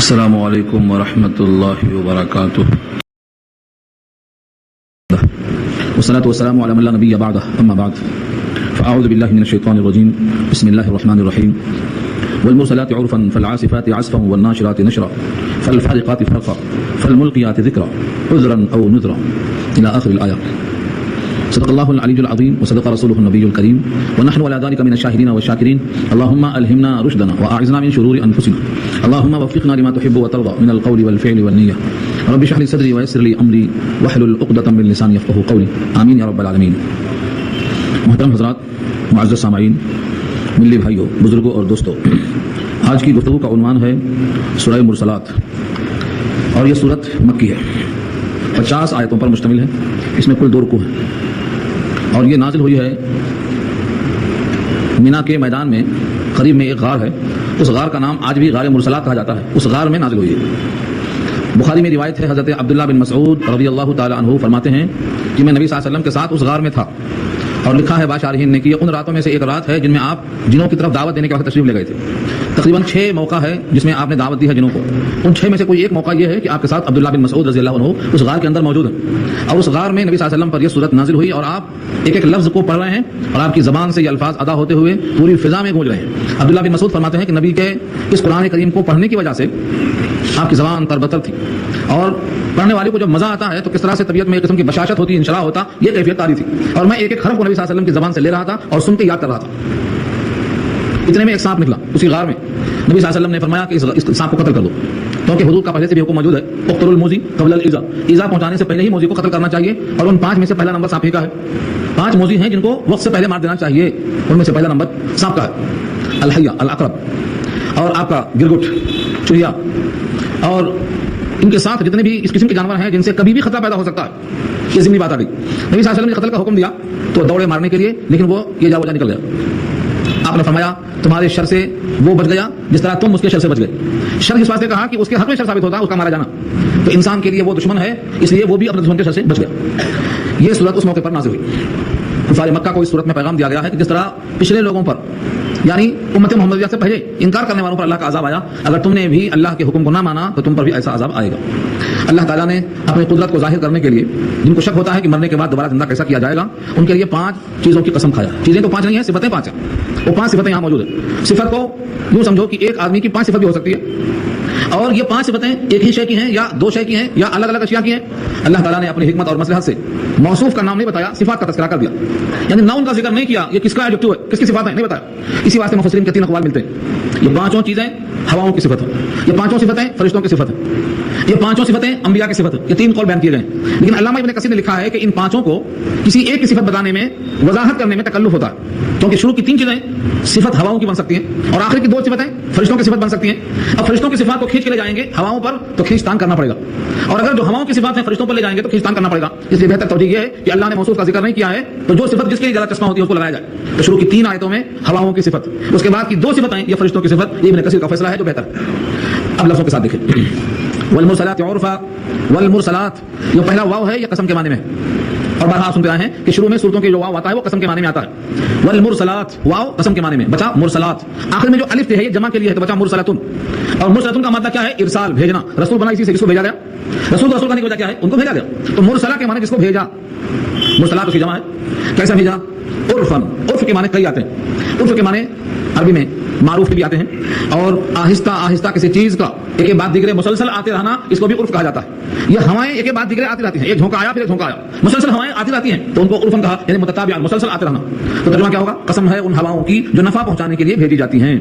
السلام علیکم ورحمۃ اللہ وبرکاتہ والصلاة والسلام على من لا نبي بعده اما بعد فاعوذ بالله من الشیطان الرجیم بسم اللہ الرحمن الرحیم والمرسلات عرفا فالعاصفات عصفا والناشرات نشرا فالفارقات فرقا فالملقيات ذکرا عذرا او نذرا الى آخر الآیہ. صدق اللہ العلی العظیم وصدق رسولہ النبی الکریم ونحن على ذلك من الشاهدین والشاکرین. اللهم الهمنا رشدنا واعذنا من شرور انفسنا. اللهم وفقنا لما تحب وترضى من القول والفعل والنیہ. رب اشرح لي صدری ويسر لي امری واحلل عقدۃ من لسانی یفقهوا قولی. آمین یا رب العالمین. محترم حضرات، معزز سامعین، ملی بھائیوں، بزرگوں اور دوستوں، آج کی گفتگو کا عنوان ہے سورہ مرسلات، اور یہ سورت مکی ہے، 50 آیتوں پر مشتمل ہے. اس میں کل 2 رکوع ہیں، اور یہ نازل ہوئی ہے مینا کے میدان میں. قریب میں ایک غار ہے، اس غار کا نام آج بھی غار مرسلات کہا جاتا ہے. اس غار میں نازل ہوئی ہے. بخاری میں روایت ہے، حضرت عبداللہ بن مسعود رضی اللہ تعالی عنہ فرماتے ہیں کہ میں نبی صلی اللہ علیہ وسلم کے ساتھ اس غار میں تھا، اور لکھا ہے بادشاہین نے کہ یہ ان راتوں میں سے ایک رات ہے جن میں آپ جنوں کی طرف دعوت دینے کے وقت تشریف لے گئے تھے. تقریباً 6 موقع ہے جس میں آپ نے دعوت دی ہے جنوں کو. ان 6 میں سے کوئی ایک موقع یہ ہے کہ آپ کے ساتھ عبداللہ بن مسعود رضی اللہ عنہ اس غار کے اندر موجود ہیں، اور اس غار میں نبی صلی اللہ علیہ وسلم پر یہ صورت نازل ہوئی، اور آپ ایک ایک لفظ کو پڑھ رہے ہیں، اور آپ کی زبان سے یہ الفاظ ادا ہوتے ہوئے پوری فضا میں گونج رہے ہیں. عبداللہ بن مسعود فرماتے ہیں کہ نبی کے اس قرآن کریم کو پڑھنے کی وجہ سے آپ کی زبان تربتر تھی، اور پڑھنے والے کو جب مزہ آتا ہے تو کس طرح سے طبیعت میں ایک قسم کی بشاشت ہوتی، انشراح ہوتا، یہ کیفیت آ رہی تھی. اور میں ایک ایک حرف کو نبی صلی اللہ علیہ وسلم کی زبان سے لے رہا تھا اور سن کے یاد کر رہا تھا. اتنے میں ایک سانپ نکلا اسی غار میں. نبی صلی اللہ علیہ وسلم نے فرمایا کہ اس سانپ کو قتل کر دو، کیونکہ حضور کا پہلے سے بھی حکم موجود ہے، اقتلوا الموذی قبل الایذاء، ایذا پہنچانے سے پہلے ہی موذی کو قتل کرنا چاہیے. اور ان 5 میں سے پہلا نمبر سانپ ہی کا ہے. 5 موذی ہیں جن کو وقت سے پہلے مار دینا چاہیے، ان میں سے پہلا نمبر سانپ کا ہے. الحیہ، العقرب، اور آپ کا گرگٹ، چڑیا، اور ان کے ساتھ جتنے بھی اس قسم کے جانور ہیں جن سے کبھی بھی خطرہ پیدا ہو سکتا ہے. یہ ضمنی بات آ گئی. نبی صلی اللہ علیہ وسلم نے قتل کا حکم دیا تو دوڑے مارنے کے لیے، لیکن وہ یہ جا نکل گیا. آپ نے فرمایا تمہارے شر سے وہ بچ گیا جس طرح تم اس کے شر سے بچ گئے. شر اس واسطے کہا کہ اس کے حق میں شر ثابت ہوتا ہے اس کا مارا جانا، تو انسان کے لیے وہ دشمن ہے، اس لیے وہ بھی اپنے دشمن کے شر سے بچ گیا. یہ صورت اس موقع پر نازل ہوئی. کفار مکہ کو اس صورت میں پیغام دیا گیا ہے کہ جس طرح پچھلے لوگوں پر، یعنی امت محمدیہ سے پہلے انکار کرنے والوں پر اللہ کا عذاب آیا، اگر تم نے بھی اللہ کے حکم کو نہ مانا تو تم پر بھی ایسا عذاب آئے گا. اللہ تعالیٰ نے اپنی قدرت کو ظاہر کرنے کے لیے جن کو شک ہوتا ہے کہ مرنے کے بعد دوبارہ زندہ کیسا کیا جائے گا، ان کے لیے 5 چیزوں کی قسم کھایا. چیزیں تو 5 نہیں ہیں، صفتیں 5 ہیں. وہ 5 صفتیں یہاں موجود ہیں. صفت کو یوں سمجھو کہ ایک آدمی کی 5 صفت بھی ہو سکتی ہے، اور یہ 5 صفتیں ایک ہی شے کی ہیں یا 2 شے کی ہیں یا الگ الگ اشیاء کی ہیں. اللہ تعالیٰ نے اپنی حکمت اور مصلحت سے موصوف کا نام نہیں بتایا، صفات کا تذکرہ کر دیا. یعنی نہ ان کا ذکر نہیں کیا یہ کس کا ایڈجیکٹو ہے، کس کی صفات ہیں، نہیں بتایا. اسی واسطے مفسرین کے 3 اقوال ملتے ہیں. یہ 5 چیزیں ہواؤں کی صفت ہے، یہ 5 صفتیں فرشتوں کی صفت ہے، یہ 5 صفتیں انبیاء کی صفت ہے. یہ 3 قول بیان کیے گئے ہیں. لیکن علامہ ابن کثیر نے لکھا ہے کہ ان 5 کو کسی ایک کی صفت بتانے میں، وضاحت کرنے میں تکلف ہوتا ہے، کیونکہ شروع کی 3 چیزیں صفت ہواؤں کی بن سکتی ہیں، اور آخر کی 2 صفتیں فرشتوں کی صفت بن سکتی ہیں. اب فرشتوں کی صفات کو کھینچ کے لے جائیں گے ہواؤں پر تو کھینچتان کرنا پڑے گا، اور اگر جو ہواؤں کی صفات ہیں فرشتوں پر لے جائیں گے تو کھینچتان کرنا پڑے گا. اس لیے بہتر توجیہ یہ ہے کہ اللہ نے موصوف کا ذکر نہیں کیا ہے، تو جو صفت جس کے لیے زیادہ چشمہ ہوتی ہے اس کو لگایا جائے. تو شروع کی 3 آیتوں میں ہواؤں کی صفت، اس کے بعد کی 2 صفتیں یہ فرشتوں کی صفت. یہ ابن کثیر کا فیصلہ ہے جو بہتر ہے. اب لفظوں کے ساتھ دیکھیں. والمرسلات عرفا، والمرسلات، یہ پہلا واو ہے، یہ قسم کے معنی میں، اور بارہا سنتے آئے ہیں کہ شروع میں سورتوں کے جو واو آتا ہے وہ قسم کے معنی میں آتا ہے. والمرسلات، واو قسم کے معنی میں، بچا مرسلات. آخر میں جو الف ہے یہ جمع کے لیے ہے تو بچا مرسلاتن. اور مرسلاتن کا مطلب کیا ہے؟ ارسال، بھیجنا. رسول بنا اسی سے، جس کو بھیجا گیا. رسول کرنے کی وجہ کیا ہے؟ ان کو بھیجا گیا. تو مرسلہ کے معنی جس کو بھیجا، مرسلات اس کی جمع ہے. کیسا بھیجا؟ عرفن. عرف کے معنی کئی آتے ہیں. عرف کے معنی عربی میں معروف بھی آتے ہیں، اور آہستہ آہستہ کسی چیز کا ایک بعد دیگرے مسلسل آتے رہنا، اس کو بھی عرف کہا جاتا ہے. یہ ہوائیں ایک بعد دیگرے آتی رہتی ہیں، ایک جھونکا آیا پھر ایک جھونکا آیا، مسلسل ہوائیں آتی رہتی ہیں تو ان کو عرفن کہا، یعنی متتابعہ، مسلسل آتے رہنا. تو ترجمہ کیا ہوگا؟ قسم ہے ان ہواؤں کی جو نفع پہنچانے کے لیے بھیجی جاتی ہیں.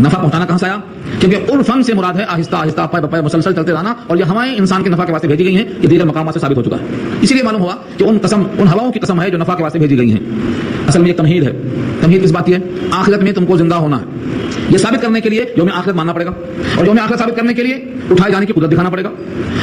نفع پہنچانا کہاں سے آیا؟ کیونکہ عرفن سے مراد ہے آہستہ آہستہ پے بپے مسلسل چلتے رہنا، اور یہ ہوائیں انسان کے نفع کے واسطے بھیجی گئی ہیں. یہ دیگر مقامات سے ثابت ہو چکا ہے. اسی لیے معلوم ہوا کہ ان ہواؤں کی قسم ہے جو نفع کے واسطے بھیجی گئی ہیں. اصل میں یہ تمہید ہے. تمہید کس بات کی ہے؟ آخرت میں تم کو زندہ ہونا ہے. یہ ثابت کرنے کے لیے یوم آخرت ماننا پڑے گا، اور یوم آخرت ثابت کرنے کے لیے اٹھائے جانے کی قدرت دکھانا پڑے گا،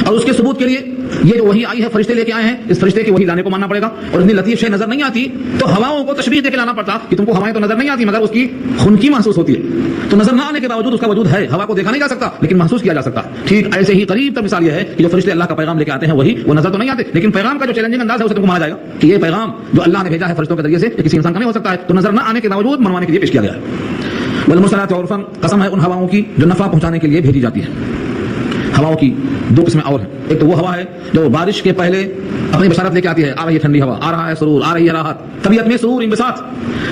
اور اس کے ثبوت کے لیے یہ جو وحی آئی ہے، فرشتے لے کے آئے ہیں، اس فرشتے کی وحی لانے کو ماننا پڑے گا. اور اتنی لطیف شے نظر نہیں آتی تو ہواؤں کو تشبیہ دے کے لانا پڑتا کہ تم کو ہوائیں تو نظر نہیں آتی مگر اس کی خنکی محسوس ہوتی ہے. تو نظر نہ آنے کے باوجود اس کا وجود ہے. ہوا کو دیکھا نہیں جا سکتا لیکن محسوس کیا جا سکتا. ٹھیک ایسے ہی قریب تر مثال یہ ہے کہ جو فرشتے اللہ کا پیغام لے کے آتے ہیں وہی وہ نظر تو نہیں آتے، لیکن پیغام کا جو چیلنجنگ انداز ہے اسے تم کو مانا جائے گا کہ یہ پیغام جو اللہ نے بھیجا ہے فرشتوں کے ذریعے سے، یہ کسی انسان کا نہیں ہو سکتا ہے. تو نظر نہ آنے کے باوجود منوانے کے لیے پیش کیا گیا ہے. والمرسلات عرفا، قسم ہے ان ہواؤں کی جو نفع پہنچانے کے لیے بھیجی جاتی ہے. ہواؤں کی دو قسمیں اور ہیں. ایک تو وہ ہوا ہے جو بارش کے پہلے اپنی بشارت لے کے آتی ہے, آ رہی ہے ٹھنڈی ہوا, آ رہا ہے سرور, آ رہی ہے راحت, طبیعت میں سرور انبساط.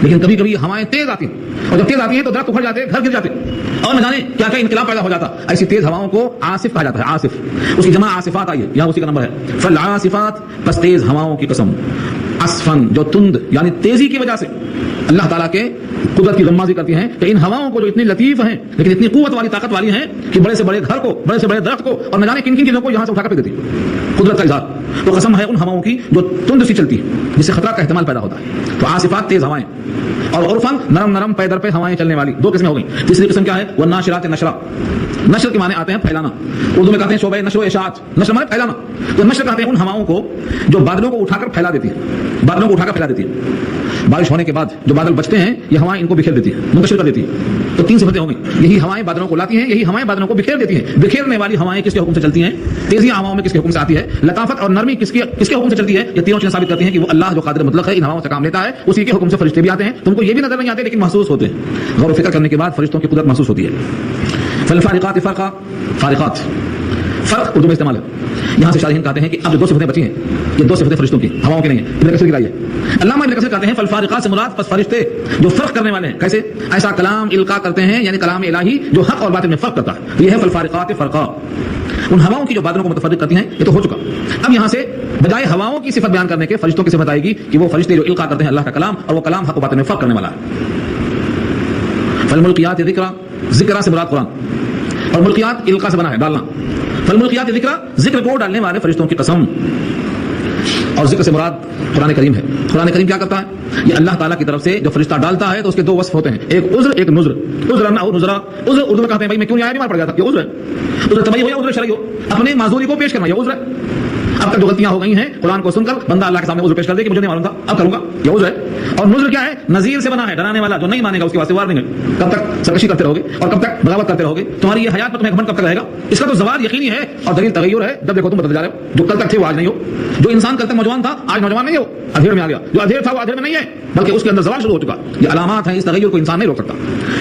لیکن کبھی کبھی ہوائیں تیز آتی ہیں, اور جب تیز آتی ہیں تو درخت اکھڑ جاتے ہیں, گھر گر جاتے ہیں, اور نہ جانے کیا کیا انقلاب پیدا ہو جاتا. ایسی تیز ہواؤں کو آصف کہا جاتا ہے. آصف, اس کی جمع آصفات آئی ہے, یہاں اسی کا نمبر ہے. فالعاصفات, پس تیز ہواؤں کی قسم. عصفن, جو تند یعنی تیزی کی وجہ سے اللہ تعالیٰ کے قدرت کی غمازی کرتی ہیں کہ ان ہواؤں کو جو اتنی لطیف ہیں لیکن اتنی قوت والی طاقت والی ہیں کہ بڑے سے بڑے گھر کو, بڑے سے بڑے درخت کو, اور نہ جانے کن کن چیزوں کو یہاں سے اٹھا کر پھینک دیتی ہے. قدرت کا اظہار. تو قسم ہے ان ہواؤں کی جو تند سی چلتی ہے, جس سے خطرہ کا احتمال پیدا ہوتا ہے. تو آصفات تیز ہوائیں, اور عرفاً نرم نرم پے در پہ ہوائیں چلنے والی. دو قسمیں ہو گئیں. تیسری قسم کیا ہے؟ وہ ناشرات نشرا. نشر کے معنی آتے ہیں پھیلانا, اردو میں کہتے ہیں شعبہ نشر و اشاعت. نشر معنی پھیلانا. تو نشر کہتے ہیں ان ہواؤں کو جو بادلوں کو اٹھا کر پھیلا دیتی ہے, بادلوں کو اٹھا کر پھیلا دیتی ہے. بارش ہونے کے بعد جو بادل بچتے ہیں یہ ہوائیں ان کو بکھیر دیتی ہیں, منتشر کر دیتی ہیں. تو تین صفتیں ہوں گی. یہی ہوائیں بادلوں کو لاتی ہیں, یہی ہوائیں بادلوں کو بکھیر دیتی ہیں. بکھیرنے والی ہوائیں کس کے حکم سے چلتی ہیں؟ تیزی ہواؤں میں کس کے حکم سے آتی ہے؟ لطافت اور نرمی کس کے حکم سے چلتی ہے؟ یہ تینوں چیزیں ثابت کرتی ہیں کہ وہ اللہ جو قادر مطلق ہے ان ہواؤں سے کام لیتا ہے. اسی کے حکم سے فرشتے بھی آتے ہیں. تم کو یہ بھی نظر نہیں آتے لیکن محسوس ہوتے ہیں. غور و فکر کرنے کے بعد فرشتوں کی قدرت محسوس ہوتی ہے. فالفارقات فرقا, فارقات فرق اردو میں استعمال ہے. یہاں سے شارحین کہتے ہیں کہ اب جو دو صفتیں بچی ہیں یہ دو صفتیں فرشتوں کی, ہواؤں کی نہیں ہیں. ابن کثیر کی رائے ہے. علامہ ابن کثیر کہتے ہیں فالفارقات سے مراد پس فرشتے جو فرق کرنے والے ہیں. کیسے؟ ایسا کلام القا کرتے ہیں یعنی کلام الہی جو حق اور باطل میں فرق کرتا ہے. یہ ہے فالفارقات فرقا. ان ہواؤں کی جو بادلوں کو متفرق کرتی ہیں یہ تو ہو چکا. اب یہاں سے بجائے ہواؤں کی صفت بیان کرنے کے فرشتوں کی صفت آئے گی کہ وہ فرشتے جو القا کرتے ہیں اللہ کا کلام, اور وہ کلام حق و باطل میں فرق کرنے والا ہے. فالملقیات ذکرا, ذکرا سے مراد قرآن, اور ملقیات القا سے بنا ہے ڈالنا. فالملقیات ذکرا, ذکر کو ڈالنے والے فرشتوں کی قسم. اور ذکر سے مراد قرآن کریم ہے. قرآن کریم کیا کرتا ہے؟ یہ اللہ تعالیٰ کی طرف سے جو فرشتہ ڈالتا ہے تو اس کے دو وصف ہوتے ہیں, ایک عذر ایک نذر. عذر اور نذرا. عذر اردو میں کہتے ہیں بھائی میں کیوں نہیں آیا, بیمار پڑ گیا تھا, یہ عذر ہے. عذر طبعی ہو یا عذر شرعی ہو, اپنے معذوری کو پیش کرنا یہ عذر ہے. اب تک جو غلطیاں ہو گئی ہیں قرآن کو سن کر بندہ اللہ کے سامنے عذر پیش کر دے کہ مجھے نہیں معلوم تھا اب کروں گا, یہ عذر ہے. اور نذر کیا ہے؟ نذیر سے بنا ہے, ڈرانے والا, جو نہیں مانے گا اس کے واسطے وارننگ ہے. کب تک سرکشی کرتے رہو گے اور کب تک بغاوت کرتے رہو گے؟ تمہاری یہ حیات پر تمہیں گھمنڈ کب تک رہے گا؟ اس کا تو زوال یقینی ہے, اور دلیل تغیر ہے. جب دیکھو تم بدل جا رہے ہو. جو کل تک تھے وہ آج نہیں ہو. جو انسان کل تک نوجوان تھا آج نوجوان نہیں ہو, ادھیڑ میں آ گیا. جو ادھیڑ تھا وہ ادھیڑ میں نہیں ہے بلکہ اس کے اندر زوال شروع ہو چکا. یہ علامات ہیں, اس تغیر کو انسان نہیں روک سکتا.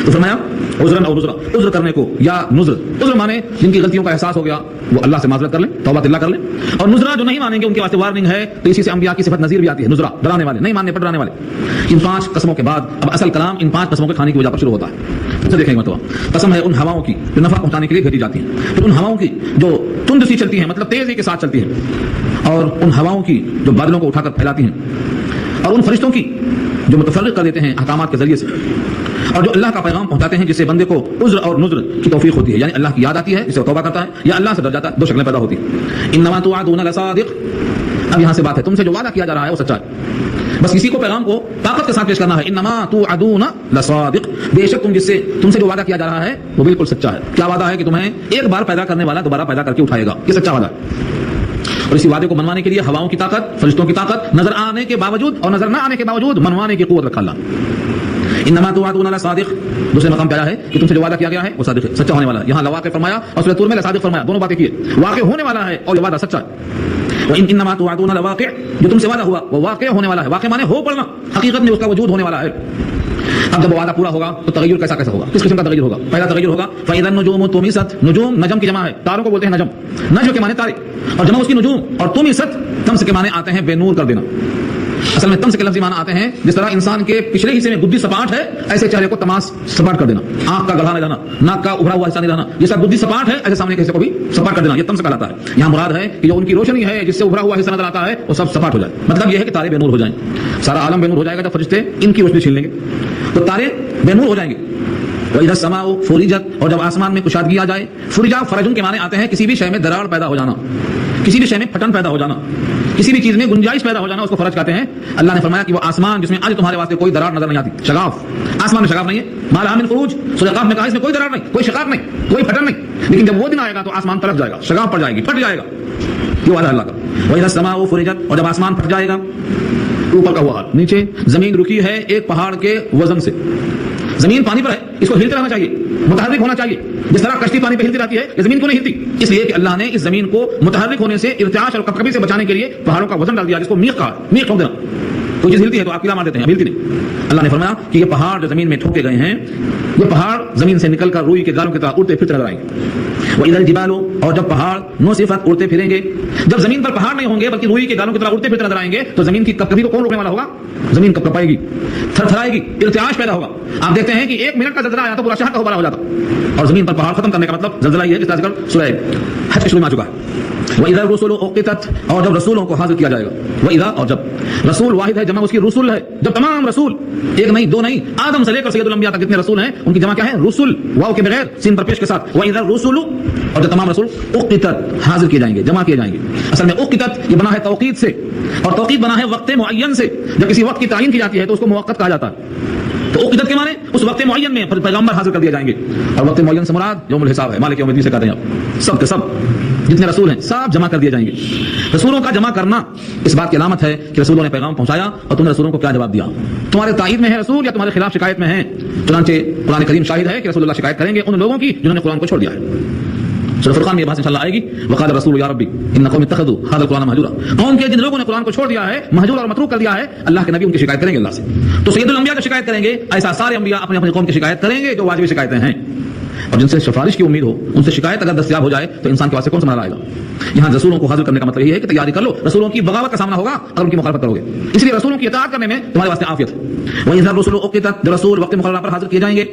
تو فرمایا عذرا اور نذرا, عذر کرنے کو یا نذر. عذر مانے جن کی غلطیوں کا احساس ہو گیا وہ اللہ سے معذرت کر لیں, توبہ اللہ کر لیں. اور نذرا جو نہیں مانیں گے ان کے واسطے وارننگ ہے. تو اسی سے انبیاء کی صفت نذیر بھی آتی ہے, نذرا ڈرانے والے, نہیں ماننے پر ڈرانے والے. ان 5 قسموں کے بعد اب اصل کلام ان 5 قسموں کے کھانے کی وجہ پر شروع ہوتا ہے. اسے دیکھیں گے مطلب قسم ہے ان ہواؤں کی جو نفع پہنچانے کے لیے بھیجی جاتی ہیں. پھر ان ہواؤں کی جو تند سی چلتی ہیں, مطلب تیزی کے ساتھ چلتی ہیں, اور ان ہواؤں کی جو بادلوں کو اٹھا کر پھیلاتی ہیں, اور ان فرشتوں کی جو متفرق کر دیتے ہیں احکامات کے ذریعے سے, اور جو اللہ کا پیغام پہنچاتے ہیں جس سے بندے کو عذر اور نذر کی توفیق ہوتی ہے, یعنی اللہ کی یاد آتی ہے جس سے وہ توبہ کرتا ہے, یا اللہ سے ڈر جاتا ہے. دو شکلیں پیدا ہوتی ہیں. انما توعدون لصادق. اب یہاں سے بات ہے تم سے جو وعدہ کیا جا رہا ہے وہ سچا ہے. بس اسی کو پیغام کو طاقت کے ساتھ پیش کرنا ہے. انما توعدون لصادق, بے شک تم سے جو وعدہ کیا جا رہا ہے وہ بالکل سچا ہے. کیا وعدہ ہے؟ کہ تمہیں ایک بار پیدا کرنے والا دوبارہ پیدا کر کے اٹھائے گا. یہ سچا وعدہ ہے. اور اسی وعدے کو منوانے کے لیے ہواؤں کی طاقت, فرشتوں کی طاقت, نظر آنے کے باوجود اور نظر نہ آنے کے باوجود منوانے کی قوت رکھا اللہ. انما توعدون لصادق. دوسرے مقام پہ آیا ہے کہ تم سے جو وعدہ کیا گیا ہے وہ صادق ہے, سچا ہونے والا ہے. یہاں لواقع فرمایا اور سورۃ طور میں لصادق فرمایا, دونوں باتیں کی. واقع ہونے والا ہے اور یہ وعدہ سچا ہے. انما توعدون لواقع, جو تم سے وعدہ ہوا وہ واقع ہونے والا ہے. واقع مانے ہو پڑنا, حقیقت میں اس کا وجود ہونے والا ہے. اب جب وہ وعدہ پورا ہوگا تو تغیر کیسا ہوگا, کس قسم کا تغیر ہوگا؟ پہلا تغیر ہوگا فاذا النجوم طمست. نجوم نجم کی جمع ہے, تاروں کو بولتے ہیں نجم. نجم کے معنی تارے, اور جمع اس کی نجوم. اور طمست طمس کے معنی آتے ہیں بے نور کر دینا. اصل میں طمس کے لفظی معنی آتے ہیں جس طرح انسان کے پچھلے حصے میں گدی سپاٹ ہے ایسے چہرے کو تماس سپاٹ کر دینا. آنکھ کا گڑھا نہ جانا, ناک کا ابھرا ہوا حصہ نہیں رہنا, جیسا گدی سپاٹ ہے ایسے سامنے کے حصے کو بھی سپاٹ کر دینا. یہ طمس کہلاتا ہے. یہاں مراد ہے کہ جو ان کی روشنی ہے جس سے ابھرا ہوا حصہ نظر آتا ہے وہ سب سپاٹ ہو جائے. مطلب یہ ہے کہ تارے بے نور ہو جائیں. سارا عالم بے نور ہو جائے گا جب فرشتے ان کی روشنی چھین لیں گے تو تارے بے نور ہو جائیں گے. وَإِذَا السَّمَاءُ فُرِجَتْ, اور جب آسمان میں کشادگی آ جائے. فرجا فرجن کے معنی آتے ہیں کسی بھی شے میں دراڑ پیدا ہو جانا, کسی بھی شے میں پھٹن پیدا ہو جانا, کسی بھی چیز میں گنجائش پیدا ہو جانا, اس کو فرج کہتے ہیں. اللہ نے فرمایا کہ وہ آسمان جس میں آج تمہارے واسطے کوئی دراڑ نظر نہیں آتی, شگاف. آسمان میں شگاف نہیں ہے. ما لها من فروج, سورہ قاف میں کہا اس میں کوئی دراڑ نہیں, کوئی شقاق نہیں, کوئی پھٹن نہیں. لیکن جب وہ دن آئے گا تو آسمان پلٹ جائے گا, شگاف پڑ جائے گی, پھٹ جائے گا. یہ وعدہ اللہ کا. وَإِذَا السَّمَاءُ فُرِجَتْ, اور جب آسمان پھٹ جائے گا. اوپر کا ہوا حال, نیچے زمین رکی ہے ایک پہاڑ کے وزن سے. زمین پانی پر ہے, اس کو ہلتے رہنا چاہیے, متحرک ہونا چاہیے. جس طرح کشتی پانی پہ ہلتی رہتی ہے یہ زمین کو نہیں ہلتی, اس لیے کہ اللہ نے اس زمین کو متحرک ہونے سے, ارتعاش اور کپکپی سے بچانے کے لیے پہاڑوں کا وزن ڈال دیا جس کو میخ کہا. میخ ٹھوک دینا, کوئی چیز ہلتی ہے تو آپ کیلا مار دیتے ہیں، اب ہلتی نہیں۔ اللہ نے فرمایا کہ یہ پہاڑ جو زمین میں ٹھوکے گئے ہیں، یہ پہاڑ زمین سے نکل کر روئی کے گالوں کی طرح اڑتے پھرتے نظر آئیں گے۔ وَإِذَا الْجِبَالُ، اور جب پہاڑ نُصِفَتْ اڑتے پھریں گے، جب زمین پر پہاڑ نہیں ہوں گے بلکہ روئی کے گالوں کی طرح اڑتے پھرتے نظر آئیں گے تو زمین کی کبھی کو کون روکنے والا ہوگا؟ زمین کب کپائے گی، تھر تھرائے گی، ارتعاش پیدا ہوگا۔ آپ دیکھتے ہیں کہ 1 منٹ کا زلزلہ آیا تو پورا شہر کا غبارہ ہو جاتا، اور زمین پر پہاڑ ختم کرنے کا مطلب زلزلہ یہ ہے جس کا ذکر سورہ حج کے شروع میں آ چکا ہے۔ وَإِذَا الرُّسُلُ أُقِّتَتْ، اور جب رسولوں کو حاضر کیا جائے گا۔ وَإِذَا، اور جب، رسول واحد ہے، جمع اس کی رسل ہے، جب تمام رسول، ایک نہیں دو نہیں، آدم سے لے کر سید الانبیاء تک جتنے رسول ہیں ان کی جمع کیا ہے؟ رسل، واو کے بغیر سین پر پیش کے ساتھ۔ وَإِذَا الرُّسُلُ، اور جب تمام رسول اُقِّتَتْ، حاضر کیے جائیں گے، جمع کیے جائیں گے۔ اصل میں اُقِّتَتْ یہ بنا ہے توقید سے، اور توقید بنا ہے وقت معین سے۔ جب کسی وقت کی تعین کی جاتی ہے تو اس کو موقت کہا جاتا ہے۔ تو اقتدت کے معنی اس وقت معین میں پیغمبر حاضر کر دیے جائیں گے، اور وقت معین سے مراد یوم الحساب ہے، مالک یوم الدین سے کہتے ہیں آپ۔ سب کے سب جتنے رسول ہیں سب جمع کر دیے جائیں گے۔ رسولوں کا جمع کرنا اس بات کی علامت ہے کہ رسولوں نے پیغام پہنچایا اور تم نے رسولوں کو کیا جواب دیا۔ تمہارے تائید میں ہے رسول یا تمہارے خلاف شکایت میں ہیں؟ چنانچہ قرآن کریم شاہد ہے کہ رسول اللہ شکایت کریں گے ان لوگوں کی جنہوں نے قرآن کو چھوڑ دیا ہے۔ سورہ فرقان میں یہ بات انشاءاللہ آئے گی، وقال الرسول یا ربی ان قوم اتخذوا هذا القرآن مهجورا، قوم کے جن لوگوں نے قرآن کو چھوڑ دیا ہے، مہجور اور متروک کر دیا ہے، اللہ کے نبی ان کی شکایت کریں گے اللہ سے۔ تو سید الانبیاء کی شکایت کریں گے، ایسا سارے انبیاء اپنے اپنے قوم کی شکایت کریں گے جو واجبی شکایتیں ہیں، اور جن سے سفارش کی امید ہو ان سے شکایت اگر دستیاب ہو جائے تو انسان کے واسطے کون سنبھال آئے گا۔ یہاں رسولوں کو حاضر کرنے کا مطلب یہ ہے کہ تیاری کر لو، رسولوں کی بغاوت کا سامنا ہوگا اگر ان کی مخالفت کرو گے، اس لیے رسولوں کی اطاعت کرنے میں تمہارے واسطے عافیت ہے۔ وَإِذَا الرُّسُلُ أُقِّتَتْ، جب رسول وقت مقررہ پر حاضر کیے جائیں گے،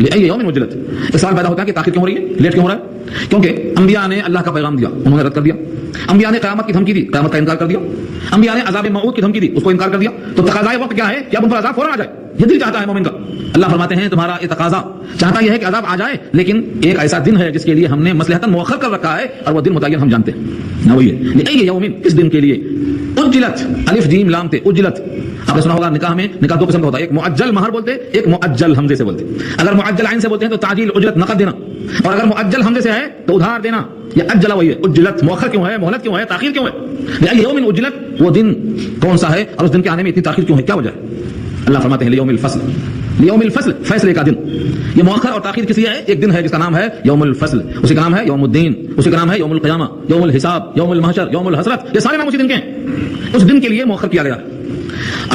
لأي يوم وجلت، ایک سوال پیدا ہوتا ہے کہ تاخیر کیوں ہو رہی ہے، لیٹ کیوں ہو رہا ہے؟ کیونکہ انبیاء نے اللہ کا پیغام دیا، انہوں نے رد کر دیا۔ انبیاء نے قیامت کی دھمکی دی، قیامت کا انکار کر دیا۔ انبیاء نے عذاب موعود کی دھمکی دی، اس کو انکار کر دیا۔ تو تقاضائے وقت کیا ہے کہ اب ان پر عذاب فوراً آ جائے، یہ دل چاہتا ہے مومن کا۔ اللہ فرماتے ہیں تمہارا یہ تقاضا چاہتا یہ ہے کہ عذاب آ جائے، لیکن ایک ایسا دن ہے جس کے لیے ہم نے مصلحتاً مؤخر کر رکھا ہے، اور وہ دن متعین ہم جانتے ہیں نہ، وہی ہے لأي يوم، اس دن کے لیے۔ اجلت، الف جیم لام تے، اجلت، آپ نے سنا ہوگا نکاح میں، نکاح دو قسم کا ہوتا ہے، ایک معجل مہر بولتے، ایک معجل حمزے سے بولتے۔ اگر معجل عین سے بولتے ہیں تو تعجیل اجرت نقد دینا، اور اگر معجل حمزے سے ہے تو ادھار دینا۔ یہ اجلا وہی ہے، اجلت مؤخر کیوں ہے، مہلت کیوں ہے، تاخیر کیوں ہے؟ لأي يوم اجلت، وہ دن کون سا ہے اور اس دن کے آنے میں اتنی تاخیر کیوں ہے، کیا وجہ ہے؟ اللہ فرماتے ہیں لیوم الفصل، لیوم الفصل، فیصلے کا دن۔ یہ مؤخر اور تاخیر کس لیے ہے؟ ایک دن ہے جس کا نام ہے یوم الفصل، اسی کا نام ہے یوم الدین، اسی کا نام ہے یوم القیامہ، یوم الحساب، یوم المحشر، یوم الحسرت، یہ سارے نام اسی دن کے ہیں۔ اس دن کے لیے مؤخر کیا گیا۔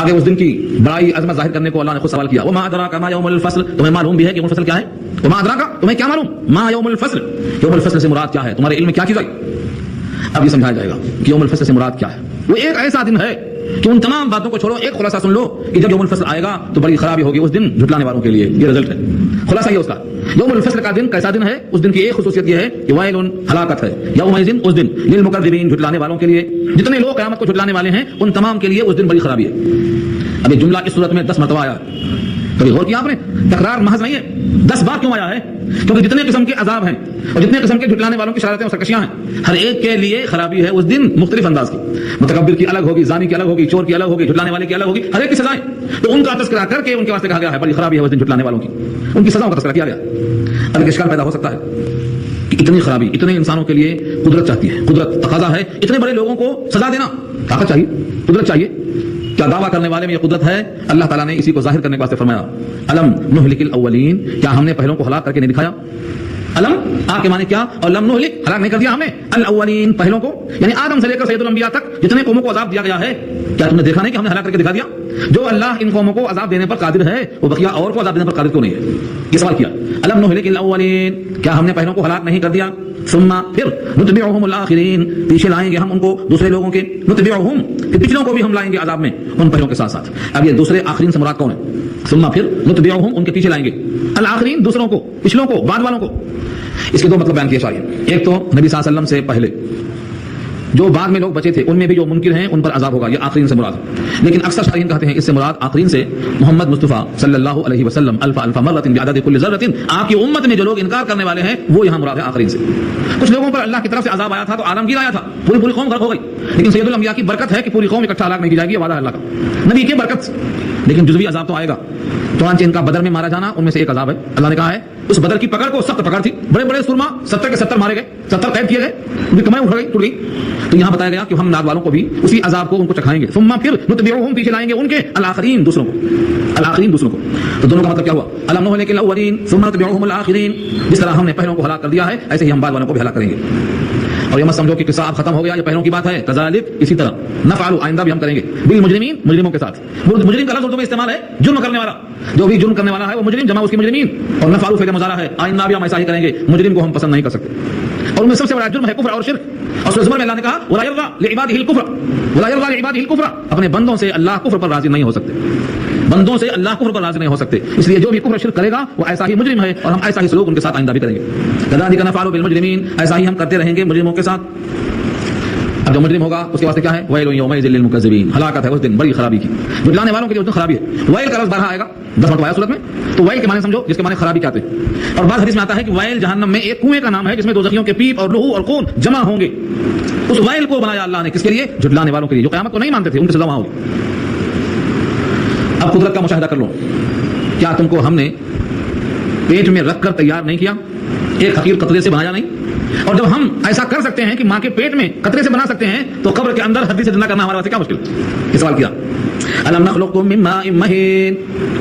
آگے اس دن کی بڑائی عظمت ظاہر کرنے کو اللہ نے خود سوال کیا، وما ادراک ما یوم الفصل، تمہیں معلوم بھی ہے کہ یوم الفصل کیا ہے؟ وما ادراک، تمہیں کیا معلوم؟ ما یوم الفصل، یوم الفصل سے مراد کیا ہے؟ تمہارے علم میں کیا چیز آئی؟ اب یہ سمجھایا جائے گا کہ یوم الفصل سے مراد کیا ہے۔ وہ ایک ایسا دن ہے کہ ان تمام باتوں کو چھوڑو، ایک خلاصہ سن لو کہ جب یوم الفصل آئے گا تو بڑی خرابی ہوگی اس دن جھٹلانے والوں کے لیے، یہ رزلٹ ہے، خلاصہ یہ اس کا۔ یوم الفصل کا دن کیسا دن ہے؟ اس دن کی ایک خصوصیت یہ ہے کہ وائل، ہلاکت ہے، یومئذ، اس دن، للمکذبین، جھٹلانے والوں کے لیے، جتنے لوگ قیامت کو جھٹلانے والے ہیں ان تمام کے لیے اس دن بڑی خرابی ہے۔ اب یہ جملہ اس صورت میں 10 مرتبہ آیا ہے، کبھی غور کیا آپ نے؟ تکرار محض نہیں ہے، 10 بار کیوں آیا ہے؟ کیونکہ جتنے قسم کے عذاب ہیں اور جتنے قسم کے جھٹلانے والوں کی شرارتیں اور سرکشیاں ہیں، ہر ایک کے لیے خرابی ہے اس دن مختلف انداز کی۔ متکبر کی الگ ہوگی، زانی کی الگ ہوگی، چور کی الگ ہوگی، جھٹلانے والے کی الگ ہوگی، ہر ایک کی سزائیں۔ تو ان کا تذکرہ کر کے ان کے واسطے کہا گیا ہے بڑی خرابی ہے اس دن جھٹلانے والوں کی، ان کی سزاؤں کا تذکرہ کیا گیا۔ اب ایک اشکال پیدا ہو سکتا ہے کہ اتنی خرابی اتنے انسانوں کے لیے قدرت چاہتی ہے، قدرت تقاضا ہے اتنے بڑے لوگوں کو سزا دینا، طاقت چاہیے، قدرت چاہیے۔ کیا دعویٰ کرنے والے میں یہ قدرت ہے؟ اللہ تعالیٰ نے اسی کو ظاہر کرنے کے واسطے فرمایا، الم نہلک الاولین، کیا ہم نے پہلوں کو ہلاک کر کے نہیں دکھایا؟ الم آ کے معنی کیا، اور لم نہلک، ہلاک نہیں کر دیا ہم نے، الاولین، پہلوں کو، یعنی آدم سے لے کر سید الانبیاء تک جتنے قوموں کو عذاب دیا گیا ہے، کیا تم نے دیکھا نہیں کہ ہم نے ہلاک کر کے دکھا دیا؟ جو اللہ ان قوموں کو عذاب دینے پر قادر ہے وہ بقیہ اور کو عذاب دینے پر قادر کیوں نہیں ہے؟ یہ سوال کیا، الم نہلک الاولین، کیا ہم نے پہلوں کو ہلاک نہیں کر دیا؟ ثم، پھر، نتبعهم الاخرین، پیچھے لائیں گے ہم ان کو دوسرے لوگوں کے، نتبعهم، پھر پچھلوں کو بھی ہم لائیں گے عذاب میں ان پہلوں کے ساتھ ساتھ۔ اب یہ دوسرے آخرین سے مراد کون ہے؟ ثم، پھر، نتبعهم، ان کے پیچھے لائیں گے، الاخرین، دوسروں کو، پچھلوں کو، بعد والوں کو۔ اس کے دو مطلب بیان کیے چاہیے، ایک تو نبی صلی اللہ علیہ وسلم سے پہلے جو بعد میں لوگ بچے تھے ان میں بھی جو منکر ہیں ان پر عذاب ہوگا، یہ آخرین سے مراد ہے۔ لیکن اکثر شارحین کہتے ہیں اس سے مراد آخرین سے محمد مصطفیٰ صلی اللہ علیہ وسلم الف الف مرۃ بعدد کل ذرۃ، آپ کی امت میں جو لوگ انکار کرنے والے ہیں وہ یہاں مراد ہے آخرین سے۔ کچھ لوگوں پر اللہ کی طرف سے عذاب آیا تھا تو عالمگیر آیا تھا، پوری قوم غرق ہو گئی، لیکن سید الانبیاء کی برکت ہے کہ پوری قوم اکٹھا ہلاک نہیں کی جائے گی، یہ وعدہ ہے اللہ کا، نبی کی برکت۔ لیکن جزوی عذاب تو آئے گا، چنانچہ ان کا بدر میں مارا جانا ان میں سے ایک عذاب ہے۔ اللہ نے کہا ہے اس بدر کی پکڑ کو سخت پکڑ تھی، بڑے بڑے سرما 70 کے 70 مارے گئے، 70 قید کیے گئے، ان کی کمائیں اٹھ گئی، ٹوٹ گئی۔ تو یہاں بتایا گیا کہ ہم ناد والوں کو بھی اسی عذاب کو ان کو چکھائیں گے، ثم، پھر، نتبعهم، پیچھے لائیں گے ان کے، الاخرین، دوسروں کو، الاخرین، دوسروں کو۔ تو دونوں کا مطلب کیا ہوا؟ الم نہلک الاولین ثم نتبعهم الاخرین، جس طرح ہم نے پہلوں کو ہلاک کر دیا ہے ایسے ہی ہم بعد والوں کو بھی ہلاک کریں گے۔ اور یہ مت سمجھو کہ قصہ اب ختم ہو گیا، یہ پہلوں کی بات ہے. کذالک، اسی طرح نفعل، آئندہ بھی ہم کریں گے بالمجرمین، مجرموں کے ساتھ. مجرم کا لفظ اردو میں استعمال ہے جرم کرنے والا، جو بھی جرم کرنے والا ہے وہ مجرم، جمع اس کی مجرمین. اور نفعل فعل مضارع ہے، آئندہ بھی ہم ایسا ہی کریں گے. مجرم کو ہم پسند نہیں کر سکتے، اور ان میں سب سے بڑا جرم ہے کفر اور شرک. اور سورہ زمر میں اللہ نے کہا ولا یرضى لعباده الكفر، ولا يرضى لعباده الكفر، اپنے بندوں سے اللہ کفر پر راضی نہیں ہو سکتے، بندوں سے اللہ کفر پر راضی نہیں ہو سکتے. اس لیے جو بھی کفر شرک کرے گا وہ ایسا ہی مجرم ہے، اور ہم ایسا ہی سلوک ان کے ساتھ آئندہ بھی کریں گے. كذلك نفعل بالمجرمین، ایسا ہی ہم کرتے رہیں گے مجرموں کے ساتھ. اب جو مجرم ہوگا اس کے واسطے کیا ہے؟ ویل یومئذ للمکذبین، ہلاکت ہے اس دن بڑی خرابی کی، جھٹلانے والوں کے لیے اس دن خرابی ہے. ویل کا لفظ بارہا آئے گا 10 مرتبہ صورت میں. تو ویل کے معنی سمجھو، جس کے معنی خرابی کہتے ہیں. اور بعض حدیث میں آتا ہے کہ ویل جہنم میں ایک کنویں کا نام ہے جس میں دوزخیوں کے پیپ اور لہو اور خون جمع ہوں گے. اس ویل کو بنایا اللہ نے کس کے لیے؟ جھٹلانے والوں کے لیے، جو قیامت کو نہیں مانتے تھے، ان کی سزا وہاں ہوگی. اب قدرت کا مشاہدہ کر لو. کیا تم کو ہم نے پیٹ میں رکھ کر تیار نہیں کیا؟ ایک حقیر قطرے سے بنایا نہیں؟ اور جب ہم ایسا کر سکتے ہیں کہ ماں کے پیٹ میں قطرے سے بنا سکتے ہیں تو قبر کے اندر ہڈی سے زندہ کرنا ہمارے واسطے کیا مشکل؟ یہ سوال کیا. الم نخلقکم من ماء مہین،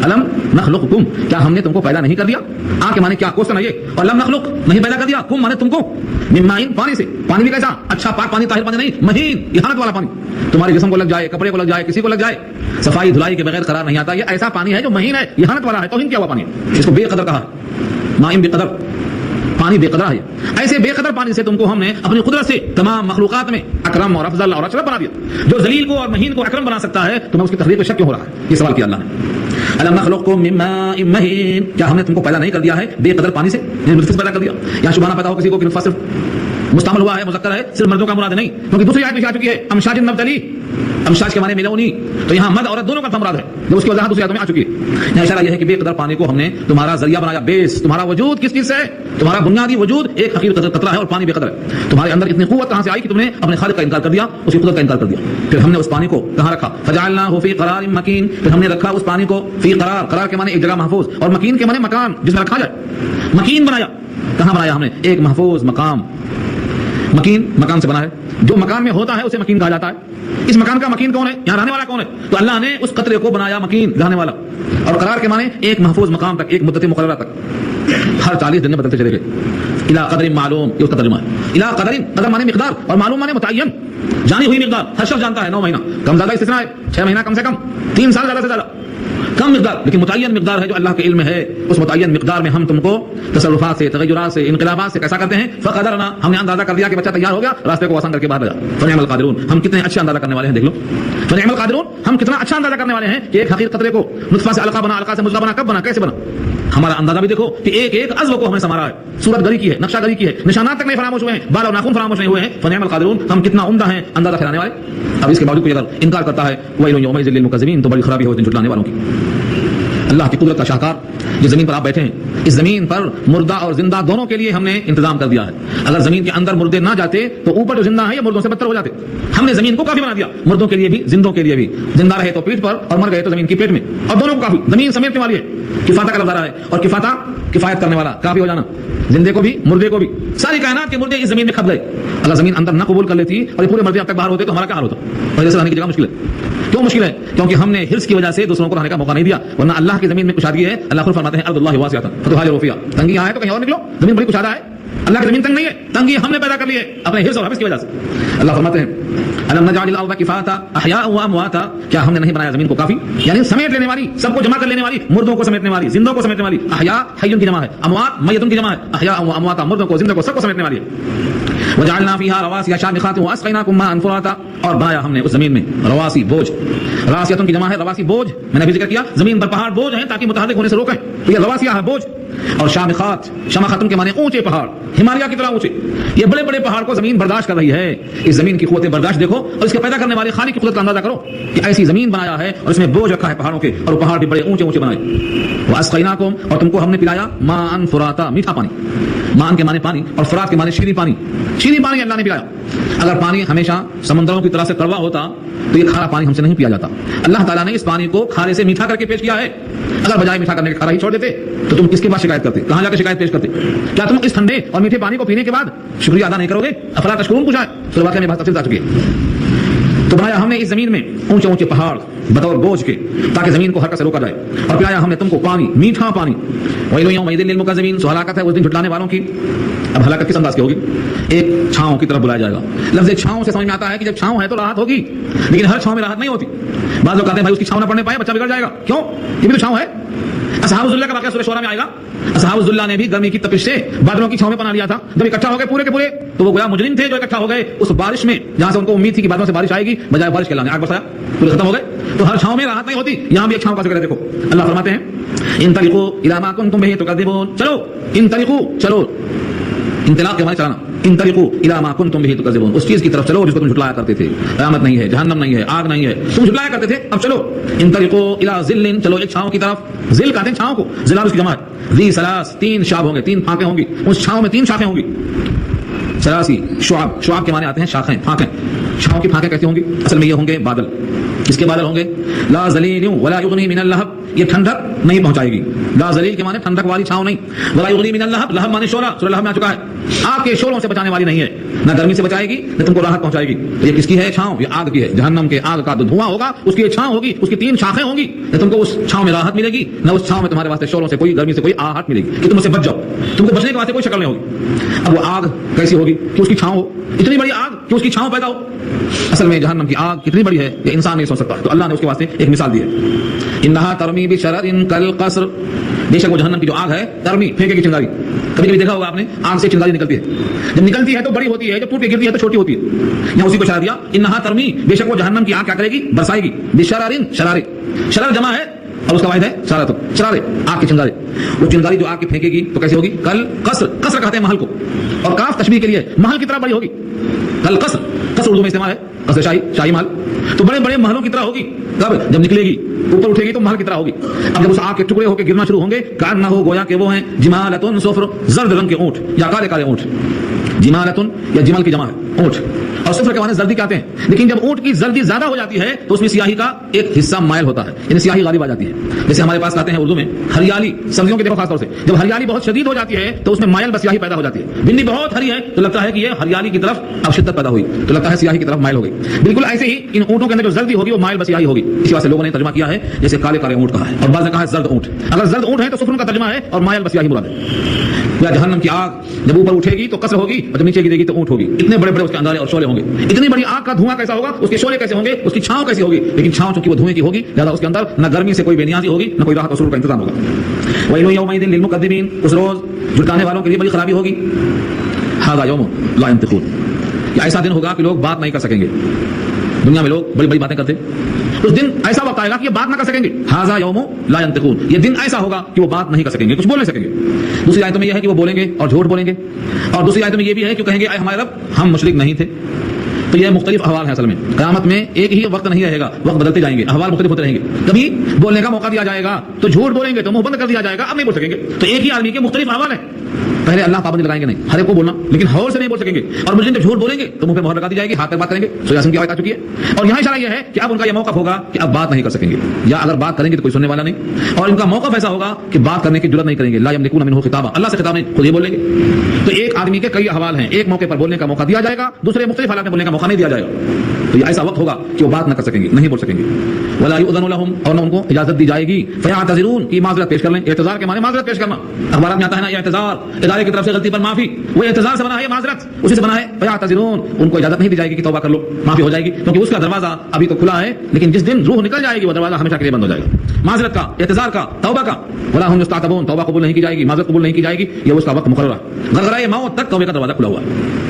الم نخلقکم، کیا ہم نے تم کو پیدا نہیں کر دیا؟ آ کے معنی کیا کوشچن ہے یہ. اور لم نخلق، نہیں پیدا کر دیا، کم معنی تم کو، من ماء، پانی سے. پانی بھی کیسا؟ اچھا پاک پانی، طاہر پانی نہیں، مہین، احانت والا پانی. تمہارے جسم کو لگ جائے، کپڑے کو لگ جائے، کسی کو لگ جائے، صفائی دھلائی کے بغیر قرار نہیں آتا. یہ ایسا پانی ہے جو مہین ہے، احانت والا ہے، توہین کیا ہوا پانی ہے. اس کو بے قدر کہا ہے، ماء بے قدر، پانی بے قدر ہے. ایسے بے قدر پانی سے تم کو ہم نے اپنی قدرت سے تمام مخلوقات میں اکرم اور افضل اور اشرف بنا دیا. جو ذلیل کو اور مہین کو اکرم بنا سکتا ہے تمہیں اس کی تخلیق پہ شک کیوں ہو رہا ہے؟ یہ سوال کیا اللہ نے. الم نخلقکم من ماء مہین، کیا ہم نے تم کو پیدا نہیں کر دیا ہے بے قدر پانی سے؟ نطفے سے پیدا کر دیا. یا شبانہ پیدا ہو کسی کو کہ نطفہ صرف مستعمل ہوا ہے، مذکر ہے، صرف مردوں کا مراد نہیں، کیونکہ دوسری آیت میں آ چکی ہے امشاج نبتلی، امشاج کے معنی ملونی، تو یہاں مرد عورت دونوں کا مراد ہے، جب اس کی وضاحت دوسری آیت میں آ چکی ہے. یہاں اشارہ یہ ہے کہ بے قدر پانی کو ہم نے تمہارا ذریعہ بنایا، بیس. تمہارا وجود کس چیز سے ہے؟ تمہارا بنیادی وجود ایک حقیر قطرہ ہے اور پانی بے قدر ہے. تمہارے اندر اتنی قوت کہاں سے آئی کہ تم نے اپنے خالق کا انکار کر دیا، اس کی قدرت کا انکار کر دیا. پھر ہم نے اس پانی کو کہاں رکھا؟ فجعلناہ فی قرار مکین، پھر ہم نے رکھا اس پانی کو فی قرار، قرار کے معنی ایک جگہ محفوظ، اور مکین کے معنی مکان جس میں رکھا جائے. مکین بنایا، کہاں بنایا ہم نے؟ ایک محفوظ مقام. مکین مکان سے بنا ہے، جو مکان میں ہوتا ہے اسے مکین کہا جاتا ہے. اس مکان کا مکین کون ہے؟ یہاں رہنے والا کون ہے؟ تو اللہ نے اس قطرے کو بنایا مکین، رہنے والا. اور قرار کے معنی ایک محفوظ مقام تک، ایک مدت مقررہ تک، ہر 40 دن میں بدلتے چلے گئے. الی قدر معلوم، یہ اس کا ترجمہ ہے. الی قدر، قدر معنی مقدار، اور معلوم معنی متعین، جانی ہوئی مقدار. ہر شخص جانتا ہے 9 مہینہ، کم زیادہ استثناء ہے، 6 مہینہ کم سے کم، 3 سال زیادہ سے زیادہ کم مقدار، لیکن متعین مقدار ہے جو اللہ کے علم ہے. اس متعین مقدار میں ہم تم کو تصرفات سے، تغیرات سے، انقلابات سے کیسا کرتے ہیں؟ فقدرنا، ہم نے اندازہ کر دیا کہ بچہ تیار ہو گیا، راستے کو آسان کر کے باہر لے جا. فنعم القادرون، ہم کتنے اچھے اندازہ کرنے والے ہیں، دیکھ لو. فنعم القادرون، ہم کتنا اچھا اندازہ کرنے والے ہیں کہ ایک حقیر قطرے کو نطفہ سے علقہ بنا، علقہ سے مضغہ بنا، کب بنا، کیسے بنا. ہمارا اندازہ بھی دیکھو کہ ایک ایک عضو کو ہمیں سنوارا ہے، صورت گری کی ہے، نقشہ گری کی ہے، نشانات تک نہیں فراموش ہوئے ہیں، بال اور ناخن فراموش نہیں ہوئے ہیں. فنعم القادرون، ہم کتنا عمدہ ہیں اندازہ کرانے والے. اب اس کے باوجود کوئی اگر انکار کرتا ہے ویل یومئذ للمکذبین، تو بڑی خرابی ہوتی ہے جھٹلانے والوں کی. اللہ کی قدرت کا شاہکار، جو زمین پر آپ بیٹھے ہیں، اس زمین پر مردہ اور زندہ دونوں کے لیے ہم نے انتظام کر دیا ہے. اگر زمین کے اندر مردے نہ جاتے تو اوپر جو زندہ ہے یہ مردوں سے بدتر ہو جاتے. ہم نے زمین کو کافی بنا دیا، مردوں کے لیے بھی، زندوں کے لیے بھی. زندہ رہے تو پیٹ پر اور مر گئے تو زمین کی پیٹ میں، اور دونوں کو کافی. زمین سمیٹنے والی ہے، کفاتہ کا لفظ آ رہا ہے، اور کفاتہ کفایت کرنے والا، کافی ہو جانا، زندے کو بھی مردے کو بھی. ساری کائنات کے مردے اس زمین میں کھپ گئے. اگر زمین اندر نہ قبول کر لیتی اور یہ پورے مردے اب تک باہر ہوتے تو ہمارا کیا حال ہوتا؟ پہلے سے رہنے کی جگہ مشکل ہے. کیوں مشکل ہے؟ کیونکہ ہم نے حرص کی وجہ سے دوسروں کو رہنے کا موقع نہیں دیا. ورنہ اللہ کی زمین میں کشادگی ہے. اللہ خود فرماتے ہیں ارض اللہ واسعۃ فتہاجروا فیہا، تنگی یہاں ہے تو کہیں اور نکلو، زمین بڑی کشادہ ہے. اللہ کی زمین تنگ نہیں ہے، تنگی ہم نے پیدا کر لی ہے اپنے حرص اور حبس کی وجہ سے. اللہ فرماتے ہیں الم نجعل الارض کفاتا احیاء و امواتا، کیا ہم نے نہیں بنایا زمین کو کافی، یعنی سمیٹ لینے والی، سب کو جمع کر لینے والی، مردوں کو سمیٹنے والی، زندوں کو سمیٹنے والی. احیاء حیٌ کی جمع ہے، اموات میتٌ کی جمع ہے. احیاء و امواتا، مردوں کو، زندوں کو، سب کو سمیٹنے والی ہے. وجعلنا فيها رواسي شامخات واسقيناكم ماء فراتا، اور بنایا ہم نے اس زمین میں رواسی، بوجھ. راسیتن کی جمع ہے، رواسی بوجھ. میں نے بھی ذکر کیا زمین پر پہاڑ بوجھ ہیں تاکہ متحرک ہونے سے روکیں، تو یہ رواسیہ ہے بوجھ. اور شامخات، شامخاتن کے معنی اونچے پہاڑ، ہمالیہ کی طرح اونچے. یہ بڑے بڑے پہاڑ کو زمین برداشت کر رہی ہے. اس زمین کی قوت برداشت دیکھو، اور اس کے پیدا کرنے والے خالق کی قدرت کا اندازہ کرو کہ ایسی زمین بنایا ہے اور اس میں بوجھ رکھا ہے پہاڑوں کے، اور وہ پہاڑ بھی بڑے اونچے اونچے بنائے. واسقيناكم، اور تم کو ہم نے پلایا ماء فراتا، میٹھا پانی. ماء کے معنی پانی، اور فرات کے معنی شیریں پانی. شیریں پانی اللہ نے پلایا. اگر پانی ہمیشہ سمندروں کی طرح سے کڑوا ہوتا تو یہ کھارا پانی ہم سے نہیں پیا جاتا. اللہ تعالیٰ نے اس پانی کو کھارے سے میٹھا کر کے پیش کیا ہے. اگر بجائے میٹھا کرنے کے کھارا ہی چھوڑ دیتے تو تم کس کے پاس شکایت کرتے؟ کہاں جا کے شکایت پیش کرتے؟ کیا تم اس ٹھنڈے اور میٹھے پانی کو پینے کے بعد شکریہ ادا نہیں کرو گے؟ افلا تشکرون پوچھا ہے، سورہ واقعہ میں بات تفصیل آ چکی ہے. تو بنایا ہم نے اس زمین میں اونچے اونچے پہاڑ بطور بوجھ کے تاکہ زمین کو حرکت سے روکا جائے، اور پلایا ہم نے تم کو پانی، میٹھا پانی۔ ویل یومئذ للمکذبین، سو ہلاکت ہے اس دن جھٹلانے والوں کی۔ اب ہلاکت کس انداز کی ہوگی؟ ایک چھاؤں کی طرف بلایا جائے گا۔ لفظ چھاؤں سے سمجھ میں آتا ہے کہ جب چھاؤں ہے تو راحت ہوگی، لیکن ہر چھاؤں میں راحت نہیں ہوتی۔ بعض لوگ کہتے ہیں بھائی اس کی چھاؤں نہ پڑنے پائے بچہ بگڑ جائے گا، کیوں؟ یہ بھی تو چھاؤں ہے۔ اصحاب الظلہ کا واقعہ سورہ شورى میں آئے گا۔ اصحاب الظلہ نے بھی گرمی کی تپش سے بادلوں کی چھاؤں میں پناہ لیا تھا۔ جب اکٹھا ہو گئے پورے کے پورے تو وہ گویا مجرم تھے جو اکٹھا ہو گئے اس بارش میں جہاں سے ان کو امید تھی کہ بادلوں سے بارش آئے گی، بجائے بارش کے اللہ نے آگ برسایا، پورے ختم ہو گئے۔ تو ہر چھاؤں میں راحت نہیں ہوتی، یہاں بھی ایک چھاؤں کا ذکر ہے۔ دیکھو اللہ فرماتے ہیں انطلقوا الی ما کنتم به تکذبون، چلو انطلقوا، چلو، انطلاق کے معنی چلانا، انطلقوا الی ما کنتم به تکذبون، اس چیز کی طرف چلو جس کو تم جھٹلایا کرتے تھے۔ قیامت نہیں ہے، جہنم نہیں ہے، آگ نہیں ہے، تم جھٹلایا کرتے تھے، اب چلو۔ انطلقوا الی ظل، چلو ایک چھاؤں کی طرف۔ ظل کہتے ہیں چھاؤں کو، ظلال اس کی جمع ہے۔ ذی ثلاث، تین شعب ہوں گے، تین پھانکیں ہوں گی، اس چھاؤں میں تین شاخیں ہوں گی۔ ثلاثی شعب، شعب کے معنی آتے ہیں شاخیں، پھانکیں۔ چھاؤں کی پھانکیں کیسی ہوں گی؟ اصل میں یہ ہوں گے بادل۔ اس کے بادل ہوں گے لا ذلیل ولا یغنی من اللہب، یہ ٹھنڈک نہیں پہنچائے گی۔ لا ذلیل کے معنی ٹھنڈک والی چھاؤں نہیں، ولا یغنی من اللہب، لہب معنی شعلہ، سورہ لہب میں آ چکا ہے۔ آگ کے شعلوں سے بچانے والی نہیں ہے، نہ گرمی سے بچائے گی نہ تم کو راحت پہنچائے گی۔ یہ کس کی ہے چھاؤں؟ یہ آگ کی ہے، جہنم کے آگ کا دھواں ہوگا، اس کی چھاؤں ہوگی، اس کی تین شاخیں ہوں گی، نہ تم کو اس چھاؤں میں راحت ملے گی نہ اس چھاؤں میں تمہارے واسطے شعلوں سے کوئی گرمی سے کوئی آہٹ ملے گی کہ تم اس سے بچ جاؤ، تم کو بچنے کے واسطے کوئی شکل نہیں ہوگی۔ اب وہ آگ کیسی ہوگی کہ اس کی چھاؤں ہو، اتنی بڑی آگ کہ اس کی چھاؤں پیدا ہو۔ اصل میں جہنم کی آگ کتنی بڑی ہے یہ انسان نہیں سوچ سکتا، تو اللہ نے اس کے واسطے ایک مثال دی ہے۔ انہا ترمی بشرر کالقصر، بے شک وہ جہنم کی جو آگ ہے ترمی، پھینکے کی چنگاری۔ کبھی کبھی دیکھا ہوگا آپ نے آگ سے چنگاری نکلتی ہے، جب نکلتی ہے تو بڑی ہوتی ہے، جب ٹوٹ کے گرتی ہے تو چھوٹی ہوتی ہے۔ یہاں اسی کو اشارہ دیا، انہا ترمی، بے شک وہ جہنم کی آگ کیا کرے گی؟ برسائے گی۔ بشرر، شرارے، شرر جمع ہے اور اس کا واحد ہے شرارت، شرارے، آگ کی چنگارے۔ وہ چنگاری جو آگ کی پھینکے گی تو کیسے ہوگی؟ کل قصر، قصر کہتے ہیں محل کو، اور کاف تشبیہ کے لیے محل کی طرح بڑی ہوگی۔ کل قصر، قصر اردو میں استعمال ہے، قصر شاہی، شاہی محل، تو بڑے بڑے محلوں کی طرح ہوگی۔ کب؟ جب نکلے گی، اوپر اٹھے گی تو محل کی طرح ہوگی۔ اب جب اس آگ کے ٹکڑے ہو کے گرنا شروع ہوں گے، کأنہ گویا کہ وہ ہیں جمالۃ صفر، زرد رنگ کے اونٹ یا کالے کالے اونٹ۔ جمالۃ یا جمل کی جمع ہے اونٹ، اور صفر کے معنی زردی کہتے ہیں، لیکن جب اونٹ کی زردی زیادہ ہو جاتی ہے تو اس میں سیاہی کا ایک حصہ مائل ہوتا ہے، یعنی سیاہی غالب آ جاتی ہے۔ جیسے ہمارے پاس کہتے ہیں اردو میں ہریالی، سبزیوں کے دیکھو خاص طور سے جب ہریالی بہت شدید ہو جاتی ہے تو اس میں مائل بس سیاہی پیدا ہو جاتی ہے۔ بھنڈی بہت ہری ہے تو لگتا ہے کہ یہ ہریالی کی طرف اب شدت پیدا ہوئی، تو لگتا ہے سیاہی کی طرف مائل ہو گئی۔ بالکل ایسے ہی ان اونٹوں کے اندر جو زردی ہوگی وہ مائل بس سیاہی ہوگی۔ اسی واسطے لوگوں نے ترجمہ کیا ہے جیسے کالے کالے اونٹ کہا ہے، اور بعض نے کہا ہے زرد اونٹ۔ اگر زرد اونٹ ہے تو صفر کا ترجمہ ہے اور مائل بس سیاہی مراد ہے۔ یا جہنم کی آگ جب اوپر اٹھے گی تو قصر ہوگی اور جب نیچے گرے گی تو اونٹ ہوگی۔ اتنے بڑے بڑے اس کے اندارے اور شعلے ہوں گے، اتنی بڑی آگ کا دھواں کیسا ہوگا، اس کے شعلے کیسے ہوں گے، اس کی چھاؤں کیسی ہوگی، لیکن چھاؤں چونکہ وہ دھوئیں کی ہوگی لہٰذا اس کے اندر نہ گرمی سے کوئی بے نیازی ہوگی نہ کوئی راحت و سرور کا انتظام ہوگا۔ ویل یومئذ للمکذبین، اس روز جھٹلانے والوں کے لیے بڑی خرابی ہوگی۔ ھذا یوم لا ینطقون، یہ ایسا دن ہوگا کہ لوگ بات نہیں کر سکیں گے۔ دنیا میں لوگ بڑی بڑی باتیں کرتے، اس دن ایسا وقت آئے گا کہ یہ بات نہ کر سکیں گے۔ ھذا یوم لا ینطقون، یہ دن ایسا ہوگا کہ وہ بات نہیں کر سکیں گے، کچھ بول نہیں سکیں گے۔ دوسری آیتوں میں یہ ہے کہ وہ بولیں گے اور جھوٹ بولیں گے، اور دوسری آیتوں میں یہ بھی ہے کہ کہیں گے اے ہمارے رب ہم مشرک نہیں تھے۔ تو یہ مختلف احوال ہیں۔ اصل میں قیامت میں ایک ہی وقت نہیں رہے گا، وقت بدلتے جائیں گے، احوال مختلف ہوتے رہیں گے۔ کبھی بولنے کا موقع دیا جائے گا تو جھوٹ بولیں گے تو منہ بند کر دیا جائے گا، اب نہیں بول سکیں گے۔ تو ایک ہی آدمی کے مختلف احوال ہیں۔ پہلے اللہ پابندی لگائیں گے نہیں ہر ایک کو بولنا، لیکن ہور سے نہیں بول سکیں گے، اور مجرم جب جھوٹ بولیں گے تو منہ پہ مہر لگا دی جائے گی، ہاتھ پہ بات کریں گے۔ سورہ یاسین کی آیت آ چکی ہے، اور یہاں اشارہ یہ ہے کہ اب ان کا یہ موقف ہوگا کہ اب بات نہیں کر سکیں گے، یا اگر بات کریں گے تو کوئی سننے والا نہیں، اور ان کا موقف ایسا ہوگا کہ بات کرنے کی جرات نہیں کریں گے۔ لا یملکون منہ خطابا، اللہ سے خطاب نہیں، خود یہ بولیں گے۔ تو ایک آدمی کے کئی احوال ہیں، ایک موقع پر بولنے کا موقع دیا جائے گا، دوسرے مختلف حالات میں بولنے کا موقع نہیں دیا جائے گا۔ تو یہ ایسا وقت ہوگا کہ وہ بات نہ کر سکیں گے، نہیں بول سکیں گے۔ ولا یؤذن لهم، اور نہ ان کو اجازت دی جائے گی۔ فیعتذرون، کی معذرت پیش کر لیں۔ اعتذار کے معنی معذرت پیش کرنا، اخبارات میں آتا ہے نا، یہ اعتذار ادارے کی طرف سے غلطی پر معافی، وہ اعتذار سے بنا ہے، یہ معذرت اسی سے بنا ہے۔ فیعتذرون، ان کو اجازت نہیں دی جائے گی کہ توبہ کر لو، معافی ہو جائے گی، کیونکہ اس کا دروازہ ابھی تو کھلا ہے، لیکن جس دن روح نکل جائے گی وہ دروازہ ہمیشہ کے لیے بند ہو جائے گا، معذرت کا، اعتذار کا، توبہ کا۔ ولا هم يستعتبون، توبہ قبول نہیں کی جائے گی، معذرت قبول نہیں کی جائے گی، یہ اس کا وقت مقررہ ہے، غرغرہ موت تک توبہ کا دروازہ کھلا ہوا ہے۔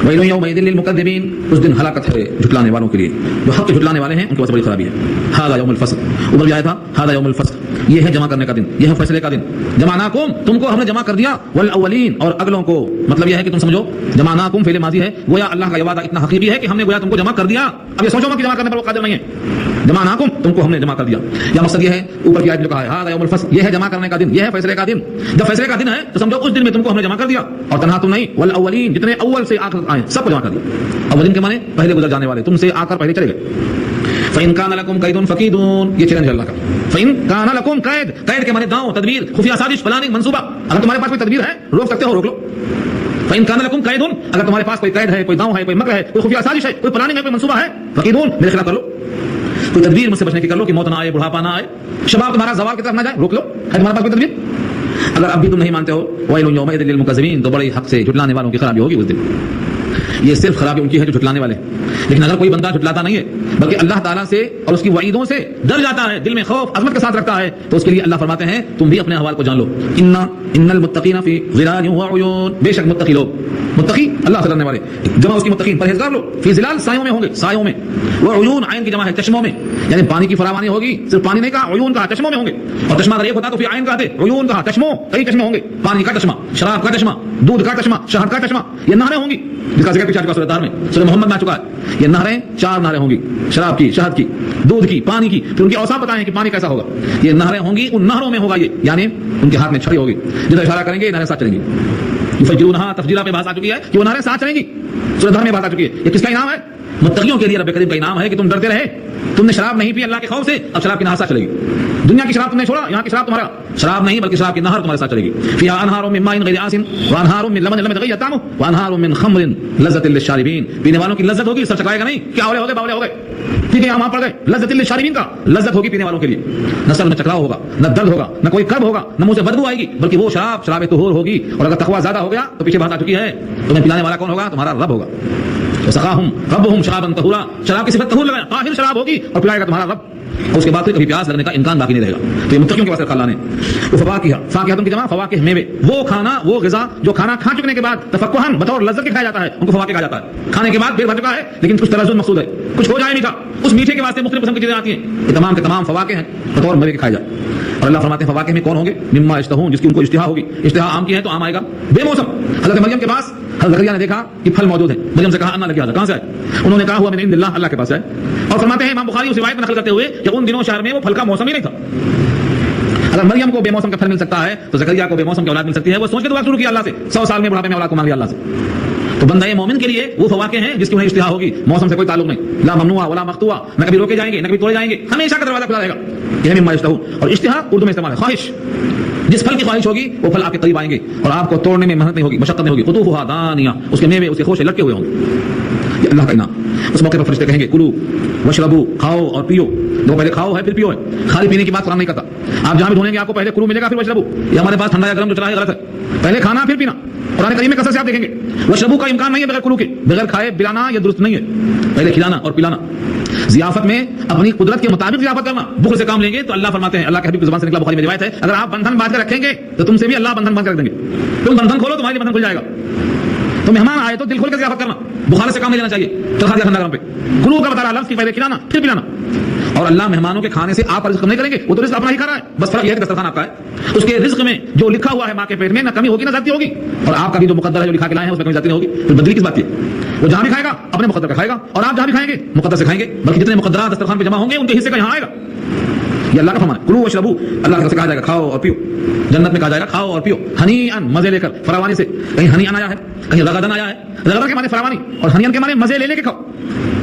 ویل یومئذ للمکذبین، اس دن ہلاکت ہے جھٹلانے والوں کے لیے، جو حق کے جھٹلانے والے ہیں ان کے پاس بڑی خرابی ہے۔ ھذا یوم الفصل، اوپر بھی آیا تھا ھذا یوم الفصل، یہ ہے جمع کرنے کا دن، یہ ہے فیصلے کا دن۔ جمعناکم، تم کو ہم نے جمع کر دیا، والاولین، اور اگلوں کو، مطلب یہ ہے کہ تم سمجھو جمعناکم فعل ماضی ہے، گویا اللہ کا یہ وعدہ اتنا حقیقی ہے کہ ہم نے گویا تم کو جمع کر دیا۔ اب یہ سوچو مت کہ جمع کرنے پر وہ قادر نہیں ہے، جمعناکم، تم کو ہم نے جمع کر دیا۔ یا مقصد یہ ہے اوپر کی آیت میں جو کہا ہے ھذا یوم الفصل، یہ ہے جمع کرنے کا دن، یہ ہے فیصلے کا دن۔ جب فیصلے کا دن ہے تو سمجھو اس دن میں تم کو ہم نے جمع کر دیا، اور تنہا تم نہیں، والاولین، جتنے اول سے آخر آئے سب کو جمع کر دیا۔ اولین کے معنی پہلے گزر جانے والے، تم سے آ کر پہلے چلے گئے۔ فَإِن كَانَ لَكُمْ كَيْدٌ فَكِيدُونِ، یہ چیلنج ہے اللہ کا۔ فَإِن كَانَ لَكُمْ قید، قید کے معنی داؤں، تدبیر، خفیہ سازش، پلاننگ، منصوبہ، اگر تمہارے پاس کوئی تدبیر ہے روک سکتے ہو روک لو، فإن كان لكم قید، اگر تمہارے پاس کوئی قید ہے، کوئی داؤں ہے، کوئی مکر ہے، کوئی خفیہ سازش ہے، کوئی پلاننگ ہے، کوئی منصوبہ ہے، فقیدون، میرے خلاف کر لو، کوئی تدبیر مجھ سے بچنے کی کر لو کہ موت نہ آئے، بڑھاپا نہ آئے، شباب تمہارا زوال کی طرف نہ جائے، روک لو، ہے تمہارے پاس کوئی تدبیر؟ اگر اب بھی تم نہیں مانتے ہو، ویل یومئذ للمکذبین، تو بڑے حق سے جھٹلانے والوں کی خرابی ہوگی اس دن. یہ صرف خرابی ان کی ہے جو جھٹلانے والے. لیکن اگر کوئی بندہ جھٹلاتا نہیں ہے بلکہ اللہ تعالیٰ سے اور اس کی وعیدوں سے ڈر جاتا ہے، دل میں خوف عظمت کے ساتھ رکھتا ہے، تو اس کے لیے اللہ فرماتے ہیں تم بھی اپنے احوال کو جان لو. ان المتقین فی ظلال وعیون، بے شک متقی لوگ، متقی اللہ سے ڈرنے والے، جمع اس کی متقین پرہیزگار لوگ، فی ظلال سایوں میں ہوں گے، سایوں میں، وعیون عین کی جمع ہے چشموں میں، یعنی پانی کی فراوانی ہوگی، صرف پانی نہیں کہا، عیون کہا، چشموں میں ہوں گے. اور چشمہ اگر ایک ہوتا تو فی عین کہتے، عیون کہا، چشموں، کئی چشمے ہوں گے، پانی کا چشمہ، شراب کا چشمہ، دودھ کا چشمہ، شہد کا چشمہ، یہ نہریں ہوں گی جس کا ذکر پیچھے چکا سورۃ طہر میں، سورۃ محمد میں آ چکا ہے. یہ نہریں 4 نہریں ہوں گی، شراب کی، شہد کی، دودھ کی، پانی کی. پھر ان کے اوصاف بتائیں کہ پانی کیسا ہوگا. یہ نہریں ہوں گی، ان نہروں میں ہوگا یہ، یعنی ان کے ہاتھ میں چھڑی ہوگی، جدھر اشارہ کریں گے یہ نہریں ساتھ چلیں گی. یفجرونہا تفجیرہ پہ بات آ چکی ہے کہ وہ نہریں ساتھ چلیں گی. سورۃ طہر میں بات آ چکی ہے. یہ کس کا انعام ہے؟ متقیوں کے لیے رب کریم کا انعام ہے کہ تم ڈرتے رہے. تم نے شراب نہیں پی اللہ کے خوف سے، اب شراب کی نہر ساتھ چلے گی. دنیا کی شراب تم نے چھوڑا، یہاں کی شراب تمہارا شراب نہیں بلکہ شراب کی نہر تمہارے ساتھ چلے گی. فیہا انہار من ماء غیر آسن وانہار من لبن لم يتغیر طعمه وانہار من خمر لذۃ للشاربین. پینے والوں کی لذت ہوگی، سر چکرائے گا نہیں، کیا اولے ہو گئے باولے ہو گئے، ٹھیک ہے یہاں وہاں پڑ گئے. لذۃ للشاربین کا لذت ہوگی پینے والوں کے لیے، نہ سر میں چکراؤ ہوگا، نہ درد ہوگا، نہ کوئی کرب ہوگا، نہ منہ سے بدبو آئے گی، بلکہ وہ شراب طہور ہوگی. اور اگر تقویٰ زیادہ ہو گیا تو پیچھے بات آ چکی ہے، تمہیں پلانے والا کون ہوگا؟ تمہارا رب ہوگا. وسقاہم ربہم شرابا طہورا، شراب کی صفت طہور لگایا، طاہر شراب ہوگی اور پلائے گا تمہارا رب. اور اس کے بعد پھر کبھی پیاس لگنے کا امکان باقی نہیں رہے گا. تو یہ متقیوں کے واسطے اللہ نے فواکہ کی جمع فواکہ میوے، وہ کھانا، وہ غذا جو کھانا کھا چکنے کے بعد تفقہن بطور لذت کے کھایا جاتا ہے، ان کو فواکہ کہا جاتا ہے. کھانے کے بعد پیٹ بھر چکا ہے لیکن کچھ تلذذ مقصود ہے، کچھ ہو جائے میٹھا، اس میٹھے کے واسطے مختلف قسم کی چیزیں آتی ہیں. یہ تمام کے تمام فواکہ ہیں بطور میوے کے کھائے جائے. اور اللہ فرماتے ہیں فواکہ میں کون ہوں گے؟ مما یشتہون، جس کی ان کو اشتہا ہوگی. اشتہا عام کی ہے تو عام آئے گا، بے موسم. حضرت مریم کے پاس حضرت زکریا نے دیکھا کہ پھل موجود ہیں. مریم سے کہا انا لکی ھذا، کہاں سے آئے؟ انہوں نے کہا ہوا من عند اللہ، اللہ کے پاس ہے. اور فرماتے ہیں امام بخاری اس روایت میں نقل کرتے ہوئے کہ ان دنوں شہر میں وہ پھل کا موسم ہی نہیں تھا. اگر مریم کو بے موسم کا پھل مل سکتا ہے تو زکریا کو بے موسم کی اولاد مل سکتی ہے. وہ سوچ کے دعا شروع کیا اللہ سے، 100 سال میں بڑھاپے میں اولاد کو مانگ لیا اللہ سے. تو بندہ مومن کے لیے وہ فواکہ ہیں جس کی انہیں اشتہا ہوگی، موسم سے کوئی تعلق نہیں، لا ممنوع ولا مقطوع، نہ کبھی روکے جائیں گے نہ کبھی توڑے جائیں گے، ہمیشہ کا دروازہ کھلا رہے گا. یہ مما یشتہون. اور اشتہا اردو میں استعمال ہے خواہش. جس پھل کی خواہش ہوگی وہ پھل آپ کے قریب آئیں گے اور آپ کو توڑنے میں محنت نہیں ہوگی، مشقت نہیں ہوگی. قطوفها دانیہ، اس کے میوے، اس کے خوشے لٹکے ہوئے ہوں گے. یہ اللہ کا انعام. اس موقع پر فرشتے کہیں گے کلو واشربو، کھاؤ اور پیو. دو پہلے کھاؤ ہے پھر پیو ہے، خالی پینے کی بات قرآن نہیں کرتا. آپ جہاں بھی ڈھونڈیں گے آپ کو پہلے کلو ملے گا پھر واشربو. یہ ہمارے پاس ٹھنڈا یا گرم جو چلا ہے غلط ہے، پہلے کھانا پھر پینا. قرآن کریم میں کثرت سے آپ دیکھیں گے واشربو کا امکان نہیں ہے بغیر کلو کے، بغیر کھائے پلانا یہ درست نہیں ہے. پہلے کھلانا اور پلانا. ضیافت میں اپنی قدرت کے مطابق ضیافت کرنا. بخل سے کام لیں گے تو اللہ فرماتے ہیں، اللہ کے حبیب کی زبان سے نکلا، بخاری میں روایت ہے، اگر آپ بندھن باندھ کر رکھیں گے تو تم سے بھی اللہ بندھن باندھ کر رکھ دیں گے. تم بندھن کھولو تمہارے لیے بندھن کھل جائے گا. تو مہمان آئے تو دل کھول کر ضیافت کرنا، بخار سے کام نہیں لینا چاہیے. تلخا دیا ٹھنڈا گرم پہ گرو کا بتا رہا لفظ کی پہلے کھلانا پھر پلانا. اور اللہ مہمانوں کے کھانے سے آپ رزق نہیں کریں گے، وہ تو رزق اپنا ہی کھا رہا ہے. بس فرق یہ ہے کہ دسترخوان آپ کا ہے، اس کے رزق میں جو لکھا ہوا ہے ماں کے پیٹ میں نہ کمی ہوگی نہ زیادتی ہوگی. اور آپ کا بھی جو مقدر ہے جو لکھا کے لائے ہیں اس میں کمی زیادتی نہیں ہوگی. پھر بدلی کس بات کی؟ وہ جہاں بھی کھائے گا اپنے مقدر کا کھائے گا اور آپ جہاں بھی کھائیں گے مقدر سے کھائیں گے. بلکہ جتنے مقدرات دسترخوان پہ جمع ہوں گے ان کے حصے کا یہاں آئے گا. یہ اللہ کا فرمان ہے. کلو واشربو، اللہ کی طرف سے کہا جائے گا کھاؤ اور پیو. جنت میں کہا جائے گا کھاؤ اور پیو ہنیئن، مزے لے کر، فراوانی سے. کہیں ہنیئن آیا ہے، کہیں رغدن آیا ہے. رغدن کے معنی فراوانی اور ہنیئن کے معنی مزے لے لے کے کھاؤ.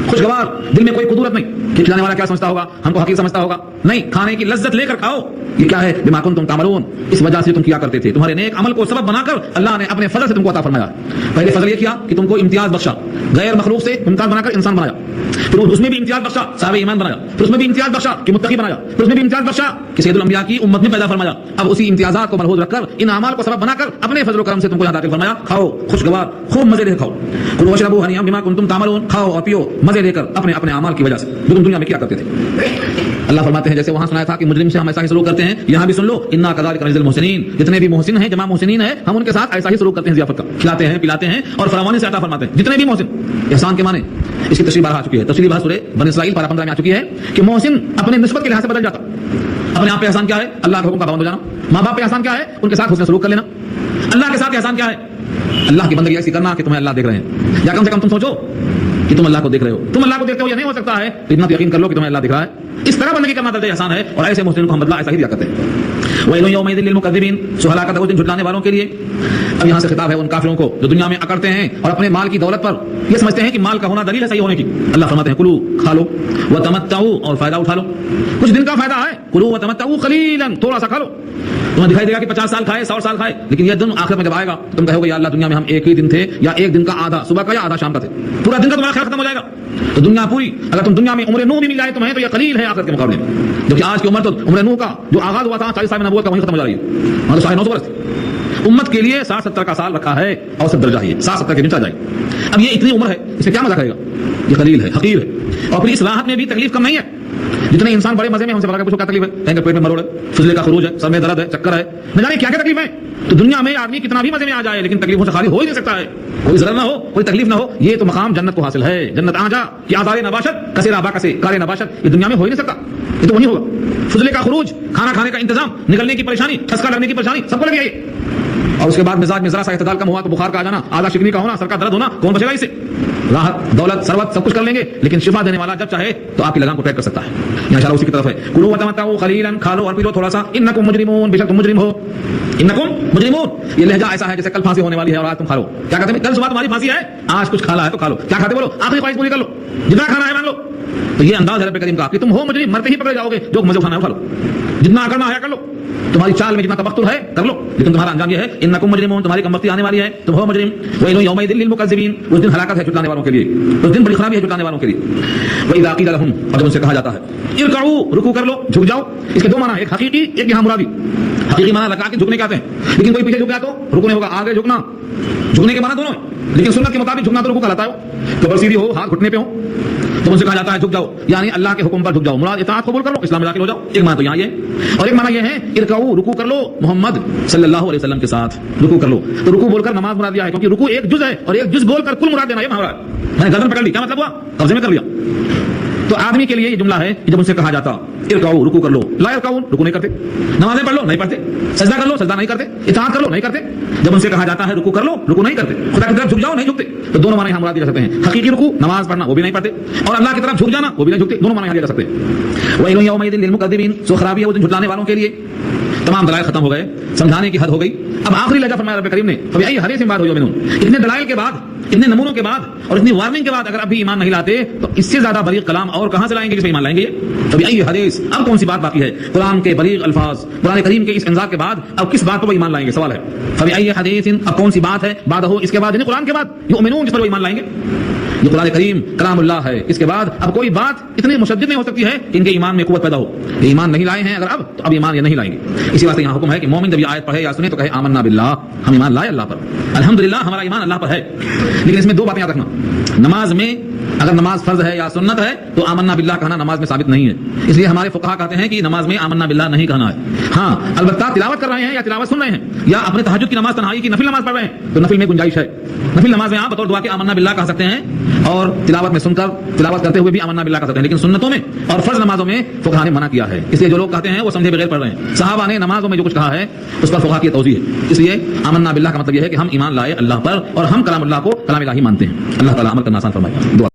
خوشگوار، دل میں کوئی قدورت نہیں کہ کھلانے والا کیا سمجھتا ہوگا، ہم کو حقیقت سمجھتا ہوگا. نہیں، کھانے کی لذت لے کر کھاؤ. یہ کیا ہے؟ بما کنتم تعملون، اس وجہ سے تم کیا کرتے تھے، تمہارے نیک عمل کو سبب بنا کر اللہ نے اپنے فضل سے تم کو عطا فرمایا. پہلے فضل یہ کیا کہ تم کو امتیاز بخشا، غیر مخلوق سے امتیاز بنا کر انسان بنایا. پھر اس میں بھی امتیاز بخشا، صاحب ایمان بنایا. پھر اس میں بھی امتیاز بخشا کہ متقی بنایا. پھر اس میں بھی امتیاز بخشا کہ سید الانبیاء کی امت میں پیدا فرمایا. اب اسی امتیازات کو ملحوظ رکھ کر ان اعمال کو سبب بنا کر اپنے فضل و کرم سے تم کو یہاں داخل فرمایا. کھاؤ خوشگوار، خوب مزے لے کر کھاؤ. کلوا واشربوا ہنیئا بما کنتم تعملون، کھاؤ اور پیو مزے لے کر اپنے اپنے اعمال کی وجہ سے جو تم دنیا میں کیا کرتے تھے. اللہ فرماتے ہیں جیسے وہاں سنایا تھا کہ مجرم سے ہم ایسا ہی سلوک کرتے ہیں، یہاں بھی سن لو انا کذالک نجزی المحسنین. جتنے بھی محسن ہیں، جمع محسنین ہیں، ہم ان کے ساتھ ایسا ہی سلوک کرتے ہیں، ضیافت کا، کھلاتے ہیں پلاتے ہیں اور فراوانی سے عطا فرماتے ہیں. جتنے بھی محسن، احسان کے معنی اس کی تشریح بارہ آ چکی ہے. تفصیلی بات سورہ بنی اسرائیل پارہ 15 میں آ چکی ہے کہ محسن اپنے نسبت کے لحاظ سے بدل جاتا. اپنے آپ پہ احسان کیا ہے؟ اللہ کے حکم کا پابند ہو جانا. ماں باپ پہ احسان کیا ہے؟ ان کے ساتھ حسن سلوک کر لینا. اللہ کے ساتھ احسان کیا ہے؟ اللہ کی بندگی ایسی کرنا کہ تمہیں اللہ دیکھ رہے ہیں، یا کم سے کم تم سوچو کہ تم اللہ کو دیکھ رہے ہو. تم اللہ کو دیکھتے ہو یا نہیں ہو سکتا ہے، اتنا تو یقین کر لو کہ تمہیں اللہ دیکھ رہا ہے. اس طرح بندگی کرنا درجہ احسان ہے اور ایسے محسنین کو ہم بدلہ ایسا ہی دیا کرتے ہیں. وَيْلٌ يَوْمَئِذٍ لِّلْمُكَذِّبِينَ، سو ہلاکت اس دن جھٹلانے والوں کے لیے. اب یہاں سے خطاب ہے ان کافروں کو جو دنیا میں اکڑتے ہیں اور اپنے مال کی دولت پر یہ سمجھتے ہیں کہ مال کا ہونا دلیل ہے صحیح ہونے کی. اللہ فرماتے ہیں کلو، کھا لو، وتمتعوا، اور فائدہ اٹھا لو. کچھ دن کا فائدہ ہے. کلو وتمتعوا قلیلا، تھوڑا سا کھا لو. تمہیں دکھائی دے گا کہ 50 سال کھائے 100 سال کھائے، لیکن یہ دن آخرت میں جب آئے گا تم کہو گے یا اللہ دنیا میں ہم ایک ہی دن تھے، یا ایک دن کا آدھا صبح کا یا آدھا شام کا تھے، پورا دن کا تمہارا خیال ختم ہو جائے گا. تو دنیا پوری، اگر تم دنیا میں عمر نوح بھی مل جائے تمہیں تو یہ قلیل ہے آخرت کے مقابلے میں. جبکہ آج کی عمر تو عمر نوح کا جو آغاز ہوا تھا 40 سال میں نبوت کا وہیں ختم ہو جا رہی ہے. ہاں تو 950 برس تھی. امت کے لیے 60-70 کا سال رکھا ہے، اوسط درجہ ہے 60-70 کے نیچے جائے. اب یہ اتنی عمر ہے، اس سے کیا مزہ کرے گا؟ یہ قلیل ہے، حقیر ہے. اور پھر اصلاحات میں بھی تکلیف کم نہیں ہے. جتنے انسان بڑے مزے میں ہم سے بڑا پوچھو کیا تکلیف ہے، کہیں گے پیٹ میں مروڑ ہے، فضلے کا خروج ہے، سر میں درد ہے، چکر ہے، نہ جانے کیا کیا تکلیف ہے. تو دنیا میں آدمی کتنا بھی مزے میں آ جائے لیکن تکلیفوں سے خالی ہو ہی نہیں سکتا ہے. کوئی ضرر نہ ہو، کوئی تکلیف نہ ہو، یہ تو مقام جنت کو حاصل ہے. جنت آ جا کہ آزار نباشت کسے رابا کسے کارے نباشت، یہ دنیا میں ہو ہی نہیں سکتا. یہ تو وہی ہوگا. فضلے کا خروج، کھانا کھانے کا انتظام، نکلنے کی پریشانی، ٹھسکا لگنے کی پریشانی، سب کو لگ گئی. اور اس کے بعد مزاج میں ذرا سا اعتدال کم ہوا تو بخار کا آ جانا، آدھا شکنی کا ہونا، سر کا درد ہونا، کون بچے گا اس سے؟ راحت، دولت، ثروت سب کچھ کر لیں گے لیکن شفا دینے والا جب چاہے تو آپ کی لگام کو ٹریک کر سکتا ہے. یہاں اشارہ اسی کی طرف ہے. کلوا وتمتعوا قلیلا، کھا لو اور پی لو تھوڑا سا. انکم مجرمون، بے شک تم مجرم ہو. انکم مجرمون، یہ لہجہ ایسا ہے جیسے کل پھانسی ہونے والی ہے اور آج تم کھا لو. کیا کہتے ہیں؟ کل صبح تمہاری پھانسی ہے، آج کچھ کھانا ہے تو کھا لو. کیا کھاتے بولو؟ آخری خواہش پوری کر لو، جتنا کھانا ہے مان لو. تو یہ انداز ہے رب کریم کا کہ تم ہو مجرم، مرتے ہی پکڑے جاؤ گے. جو مزے اٹھانا ہے اٹھا لو، جتنا کرنا ہے کر لو، تمہاری چال میں جتنا تبختر ہے کر لو، لیکن تمہارا انجام یہ ہے انکم مجرمون، تمہاری کم بختی آنے والی ہے، تم ہو مجرم. ویل یومئذ للمکذبین، اس دن ہلاکت ہے جھٹلانے والوں کے لیے، اس دن بڑی خرابی ہے جھٹلانے والوں کے لیے. واذا قیل لهم، اور جب ان سے کہا جاتا ہے ارکعوا، رکوع کر لو، جھک جاؤ. اس کے دو معنی، ایک حقیقی ایک یہاں مرادی. حقیقی معنی لگا کے جھکنے کے آتے ہیں، لیکن کوئی پیچھے جھک گیا تو رکوع نہیں ہوگا. آگے جھکنا، جھکنے کے معنی دونوں ہیں، لیکن سنت کے مطابق جھکنا تو رکوع کہلاتا ہے. تو سیدھی ہو، ہاتھ گھٹنے پہ ہو تو ان سے کہا جاتا ہے جھک جاؤ، یعنی اللہ کے حکم پر جھک جاؤ. مراد اطاعت قبول کر لو، اسلام میں داخل ہو جاؤ. ایک معنی تو یہاں یہ، اور ایک معنی یہ ہے ارکعوا، رکوع کر لو محمد صلی اللہ علیہ وسلم کے ساتھ رکوع کر لو. تو رکوع بول کر نماز مراد دیا ہے، کیونکہ رکوع ایک جز ہے اور ایک جز بول کر کل مراد دینا. یہ محاورہ ہے، میں نے گردن پکڑ لی، کیا مطلب ہوا؟ قبضے میں کر لیا. تو آدمی کے لیے یہ جملہ ہے کہ جب ان سے کہا جاتا ارکعوا، رکوع کر لو، لا ارکعون، رکوع نہیں کرتے. نمازیں پڑھ لو، نہیں پڑھتے. سجدہ کر لو، سجدہ نہیں کرتے. اطاعت کر لو، نہیں کرتے. جب ان سے کہا جاتا ہے رکوع کر لو، رکوع نہیں کرتے. خدا کی طرف جھک جاؤ، نہیں جھکتے. تو دونوں معنی ہم مراد دے سکتے ہیں. حقیقی رکوع نماز پڑھنا، وہ بھی نہیں پڑھتے، اور اللہ کی طرف جھک جانا، وہ بھی نہیں جھکتے. دونوں معنی دے سکتے ہیں. ویل یومئذ للمکذبین، سو خرابی ہے اس دن جھٹلانے والوں کے لیے. تمام دلائل ختم ہو گئے، سمجھانے کی حد ہو گئی. اب آخری لہجہ فرمایا رب کریم نے، فبأي حدیث بعدہ یؤمنون. اتنے دلائل کے بعد، اتنے نمونوں کے بعد اور اتنی وارننگ کے بعد اگر اب بھی ایمان نہیں لاتے تو اس سے زیادہ بلیغ کلام اور کہاں سے لائیں گے جس پہ ایمان لائیں گے؟ فبأي حدیث، اب کون سی بات باقی ہے؟ قرآن کے بلیغ الفاظ، قرآن کریم کے اس انذار کے بعد اب کس بات پر وہ ایمان لائیں گے؟ سوال ہے. فبأي حدیث، اب کون سی بات ہے بعدہ، اس کے بعد، یعنی قرآن کے بعد یؤمنون، جس پر وہ ایمان لائیں گے. یہ قرآن کریم کلام اللہ ہے، اس کے بعد اب کوئی بات اتنی مشدد نہیں ہو سکتی ہے کہ ان کے ایمان میں قوت پیدا ہو. یہ ایمان نہیں لائے ہیں اگر اب، تو اب ایمان یہ نہیں لائیں گے. اسی واسطے یہاں حکم ہے کہ مومن جب یہ آیت پڑھے یا سنے تو کہے آمنا باللہ، ہم ایمان لائے اللہ پر، الحمدللہ ہمارا ایمان اللہ پر ہے. لیکن اس میں دو باتیں یاد رکھنا. نماز میں اگر نماز فرض ہے یا سنت ہے تو آمنا باللہ کہنا نماز میں ثابت نہیں ہے. اس لیے ہمارے فقہا کہتے ہیں کہ نماز میں آمنا باللہ نہیں کہنا ہے. ہاں البتہ تلاوت کر رہے ہیں یا تلاوت سن رہے ہیں یا اپنے تہجد کی نماز، تنہائی کی نفل نماز پڑھ رہے ہیں تو نفل میں گنجائش ہے. نفل نماز میں آپ بطور دعا کے آمنا باللہ کہہ سکتے ہیں، اور تلاوت میں سن کر، تلاوت کرتے ہوئے بھی آمنا باللہ کہہ سکتے ہیں. لیکن سنتوں میں اور فرض نمازوں میں فقہا نے منع کیا ہے. اس لیے جو لوگ کہتے ہیں وہ سمجھے بغیر پڑھ رہے ہیں. صحابہ نے نمازوں میں جو کچھ کہا ہے اس پر فقہا کی توضیح ہے. اس لیے آمنا باللہ کا مطلب یہ ہے کہ ہم ایمان لائے اللہ پر اور ہم کلام اللہ کو کلام الہی مانتے ہیں. اللہ تعالیٰ عمل کرنا آسان فرمائے.